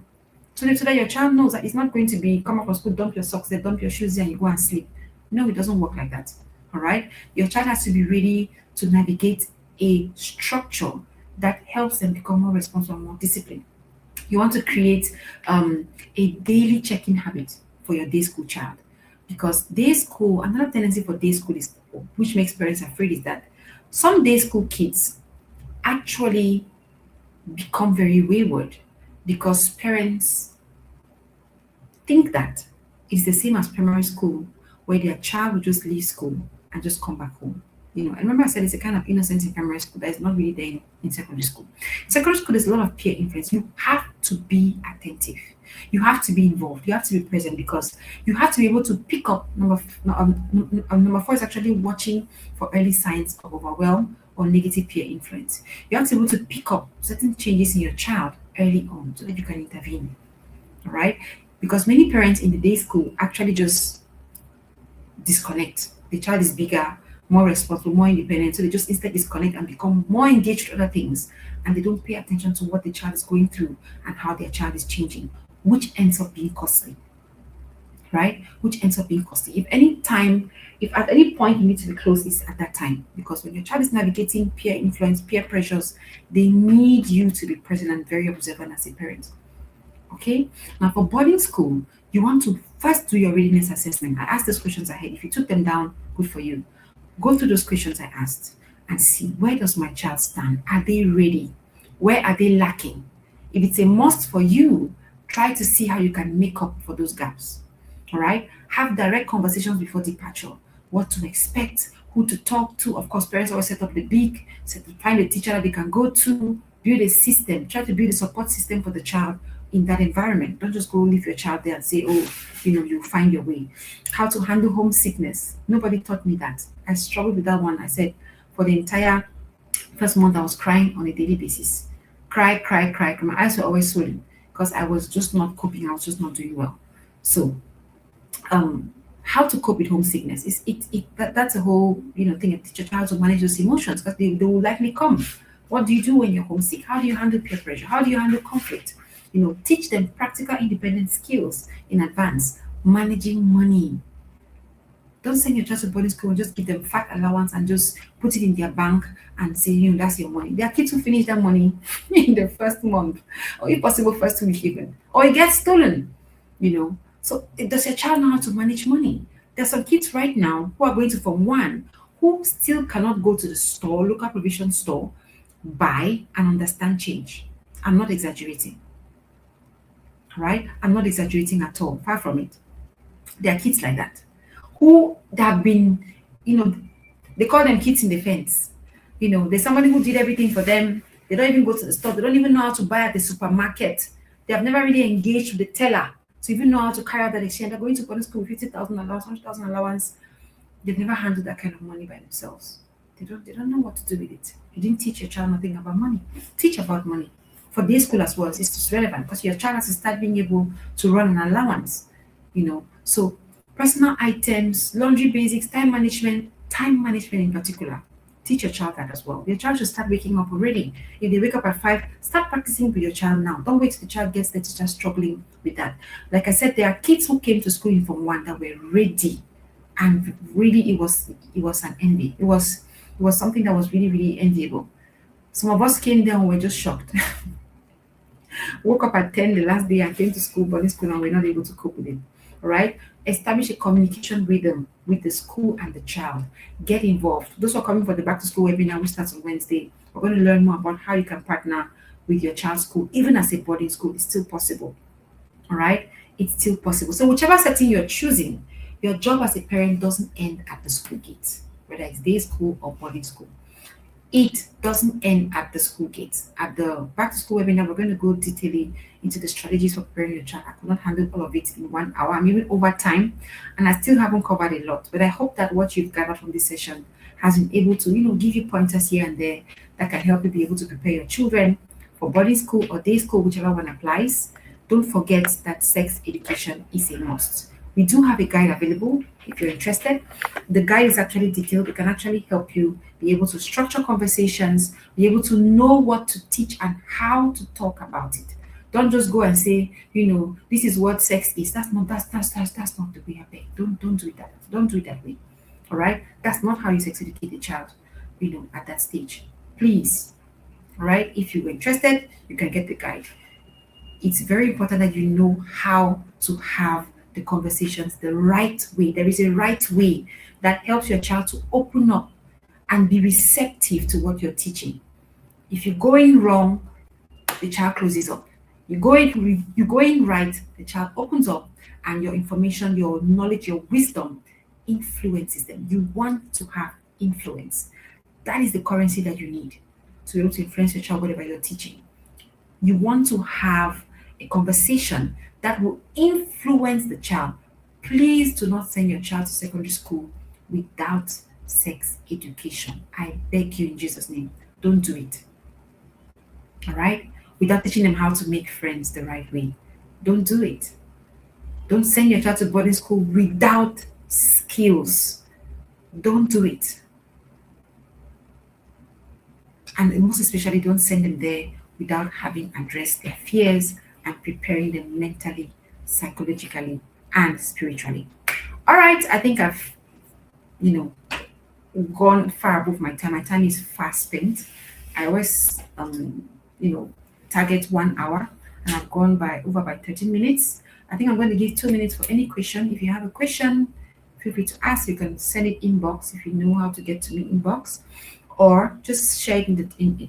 So that your child knows that it's not going to be come up from school, dump your socks there, dump your shoes there, and you go and sleep. No, it doesn't work like that. All right. Your child has to be ready to navigate a structure that helps them become more responsible, more disciplined. You want to create a daily check-in habit for your day school child, because day school, another tendency for day school is, which makes parents afraid, is that some day school kids actually become very wayward because parents think that it's the same as primary school, where their child will just leave school and just come back home. I remember I said it's a kind of innocence in primary school that is not really there in secondary school. In secondary school, there's a lot of peer influence. You have to be attentive. You have to be involved. You have to be present, because you have to be able to pick up. Number 4 is actually watching for early signs of overwhelm or negative peer influence. You have to be able to pick up certain changes in your child early on so that you can intervene. All right? Because many parents in the day school actually just disconnect. The child is bigger, more responsible, more independent. So they just instead disconnect and become more engaged with other things. And they don't pay attention to what the child is going through and how their child is changing, which ends up being costly. Right? Which ends up being costly. If at any point you need to be close, it's at that time. Because when your child is navigating peer influence, peer pressures, they need you to be present and very observant as a parent. Okay? Now for boarding school, you want to first do your readiness assessment. I asked those questions ahead. If you took them down, good for you. Go through those questions I asked and see, where does my child stand? Are they ready? Where are they lacking? If it's a must for you, try to see how you can make up for those gaps. All right? Have direct conversations before departure. What to expect, who to talk to. Of course, parents always set up the find a teacher that they can go to build a system, try to build a support system for the child in that environment. Don't just go leave your child there and say, oh, you find your way. How to handle homesickness. Nobody taught me that. I struggled with that one. I said for the entire first month I was crying on a daily basis. Cry, cry, cry. My eyes were always swollen because I was just not coping. I was just not doing well. So how to cope with homesickness is that's a whole thing. Teach your child to manage those emotions because they will likely come. What do you do when you're homesick? How do you handle peer pressure? How do you handle conflict? Teach them practical independent skills in advance. Managing money. Don't send your child to boarding school and just give them fat allowance and just put it in their bank and say, that's your money. There are kids who finish that money in the first month, or if possible, first week even, or it gets stolen. So does your child know how to manage money? There's some kids right now who are going to Form 1 who still cannot go to the store, local provision store, buy and understand change. I'm not exaggerating. Right? I'm not exaggerating at all. Far from it. There are kids like that who have been, they call them kids in the fence. There's somebody who did everything for them. They don't even go to the store. They don't even know how to buy at the supermarket. They have never really engaged with the teller to even know how to carry out that exchange. They're going to boarding school with 50,000 allowance, 100,000 allowance. They've never handled that kind of money by themselves. They don't know what to do with it. You didn't teach your child nothing about money. Teach about money. For day school as well, it's relevant because your child has to start being able to run an allowance. So personal items, laundry basics, time management in particular. Teach your child that as well. Your child should start waking up already. If they wake up at 5, start practicing with your child now. Don't wait till the child gets there to start struggling with that. Like I said, there are kids who came to school in Form 1 that were ready, and really it was an envy. It was something that was really, really enviable. Some of us came there and were just shocked. Woke up at 10 the last day and came to school, boarding school, and we're not able to cope with it. All right. Establish a communication rhythm with the school and the child. Get involved. Those who are coming for the back to school webinar, which starts on Wednesday, we're going to learn more about how you can partner with your child's school, even as a boarding school. It's still possible. All right. It's still possible. So whichever setting you're choosing, your job as a parent doesn't end at the school gate, whether it's day school or boarding school. It doesn't end at the school gates. At the back to school webinar, we're going to go detailing into the strategies for preparing your child. I could not handle all of it in 1 hour. I'm even over time, and I still haven't covered a lot. But I hope that what you've gathered from this session has been able to, give you pointers here and there that can help you be able to prepare your children for boarding school or day school, whichever one applies. Don't forget that sex education is a must. We do have a guide available if you're interested. The guide is actually detailed. It can actually help you be able to structure conversations, be able to know what to teach and how to talk about it. Don't just go and say, this is what sex is. That's not the way I beg. Don't do it that. Don't do it that way. All right? That's not how you sex educate a child, at that stage. Please. All right? If you're interested, you can get the guide. It's very important that you know how to have the conversations the right way. There is a right way that helps your child to open up and be receptive to what you're teaching. If you're going wrong, the child closes up. You're going right, the child opens up, and your information, your knowledge, your wisdom influences them. You want to have influence. That is the currency that you need to be able to influence your child, whatever you're teaching. You want to have a conversation that will influence the child. Please do not send your child to secondary school without sex education. I beg you in Jesus' name, don't do it. All right? Without teaching them how to make friends the right way. Don't do it. Don't send your child to boarding school without skills. Don't do it. And most especially, don't send them there without having addressed their fears and preparing them mentally, psychologically, and spiritually. All right, I think I've, gone far above my time. My time is fast spent. I always, target 1 hour, and I've gone over by 13 minutes. I think I'm going to give 2 minutes for any question. If you have a question, feel free to ask. You can send it inbox if you know how to get to me inbox, or just share it in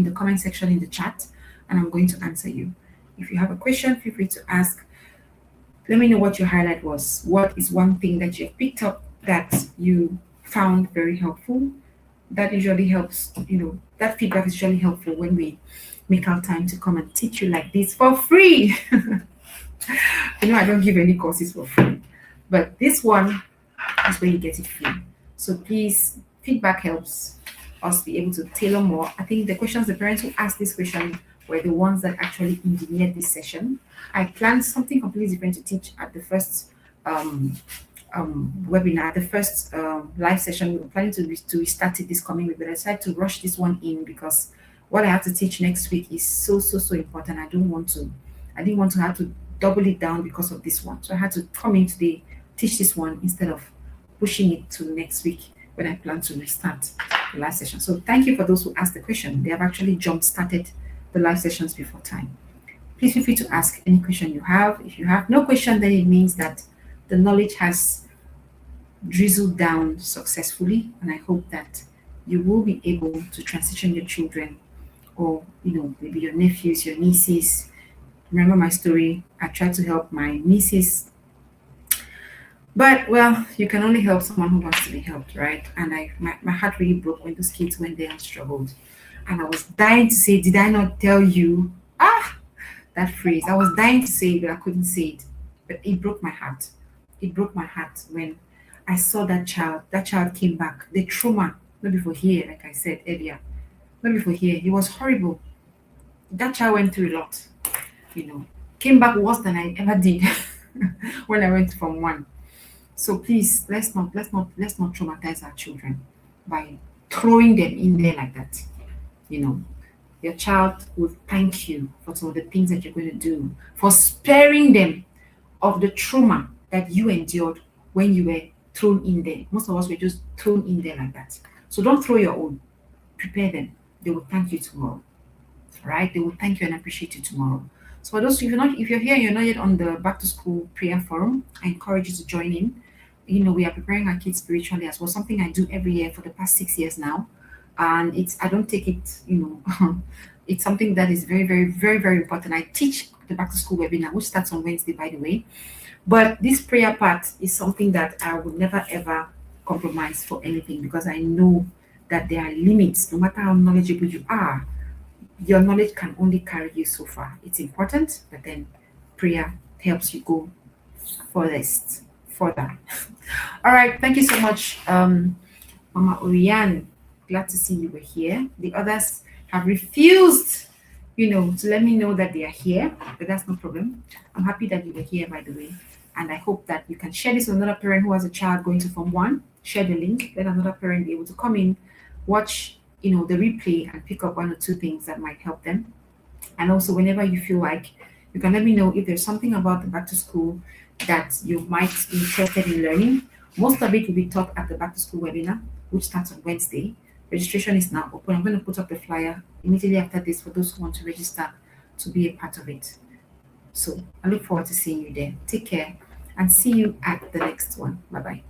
the comment section in the chat, and I'm going to answer you. If you have a question, feel free to ask. Let me know what your highlight was. What is one thing that you have picked up that you found very helpful? That usually helps, that feedback is usually helpful when we make out time to come and teach you like this for free. I don't give any courses for free, but this one is where you get it free. So please, feedback helps us be able to tailor more. I think the questions the parents who asked this question were the ones that actually engineered this session. I planned something completely different to teach at the first webinar, the first live session. We were planning to restart it this coming week, but I decided to rush this one in because what I have to teach next week is so important. I didn't want to have to double it down because of this one. So I had to come in today, teach this one instead of pushing it to next week when I plan to restart the live session. So thank you for those who asked the question. They have actually jump started the live sessions before time. Please feel free to ask any question you have. If you have no question, then it means that the knowledge has drizzled down successfully, and I hope that you will be able to transition your children, or maybe your nephews, your nieces. Remember my story? I tried to help my nieces, but well, you can only help someone who wants to be helped, right? And my heart really broke when those kids went there and struggled, and I was dying to say, did I not tell you? That phrase. I was dying to say it, but I couldn't say it. But it broke my heart. It broke my heart when I saw that child. That child came back. The trauma, not before here, like I said earlier, not before here. It was horrible. That child went through a lot. Came back worse than I ever did when I went from one. So please, let's not traumatize our children by throwing them in there like that. Your child will thank you for some of the things that you're going to do, for sparing them of the trauma that you endured when you were thrown in there. Most of us were just thrown in there like that. So don't throw your own. Prepare them. They will thank you tomorrow. Right? They will thank you and appreciate you tomorrow. So for those, if you're here, you're not yet on the back to school prayer forum, I encourage you to join in. We are preparing our kids spiritually as well. Something I do every year for the past 6 years now. And I don't take it, it's something that is very, very, very, very important. I teach the back to school webinar, which starts on Wednesday, by the way. But this prayer part is something that I would never, ever compromise for anything, because I know that there are limits. No matter how knowledgeable you are, your knowledge can only carry you so far. It's important, but then prayer helps you go further. All right. Thank you so much, Mama Oriane. Glad to see you were here. The others have refused, to let me know that they are here, but that's no problem. I'm happy that you were here, by the way. And I hope that you can share this with another parent who has a child going to Form 1. Share the link. Let another parent be able to come in, watch, the replay, and pick up one or two things that might help them. And also, whenever you feel like, you can let me know if there's something about the back to school that you might be interested in learning. Most of it will be taught at the back to school webinar, which starts on Wednesday. Registration is now open. I'm going to put up the flyer immediately after this for those who want to register to be a part of it. So I look forward to seeing you there. Take care and see you at the next one. Bye-bye.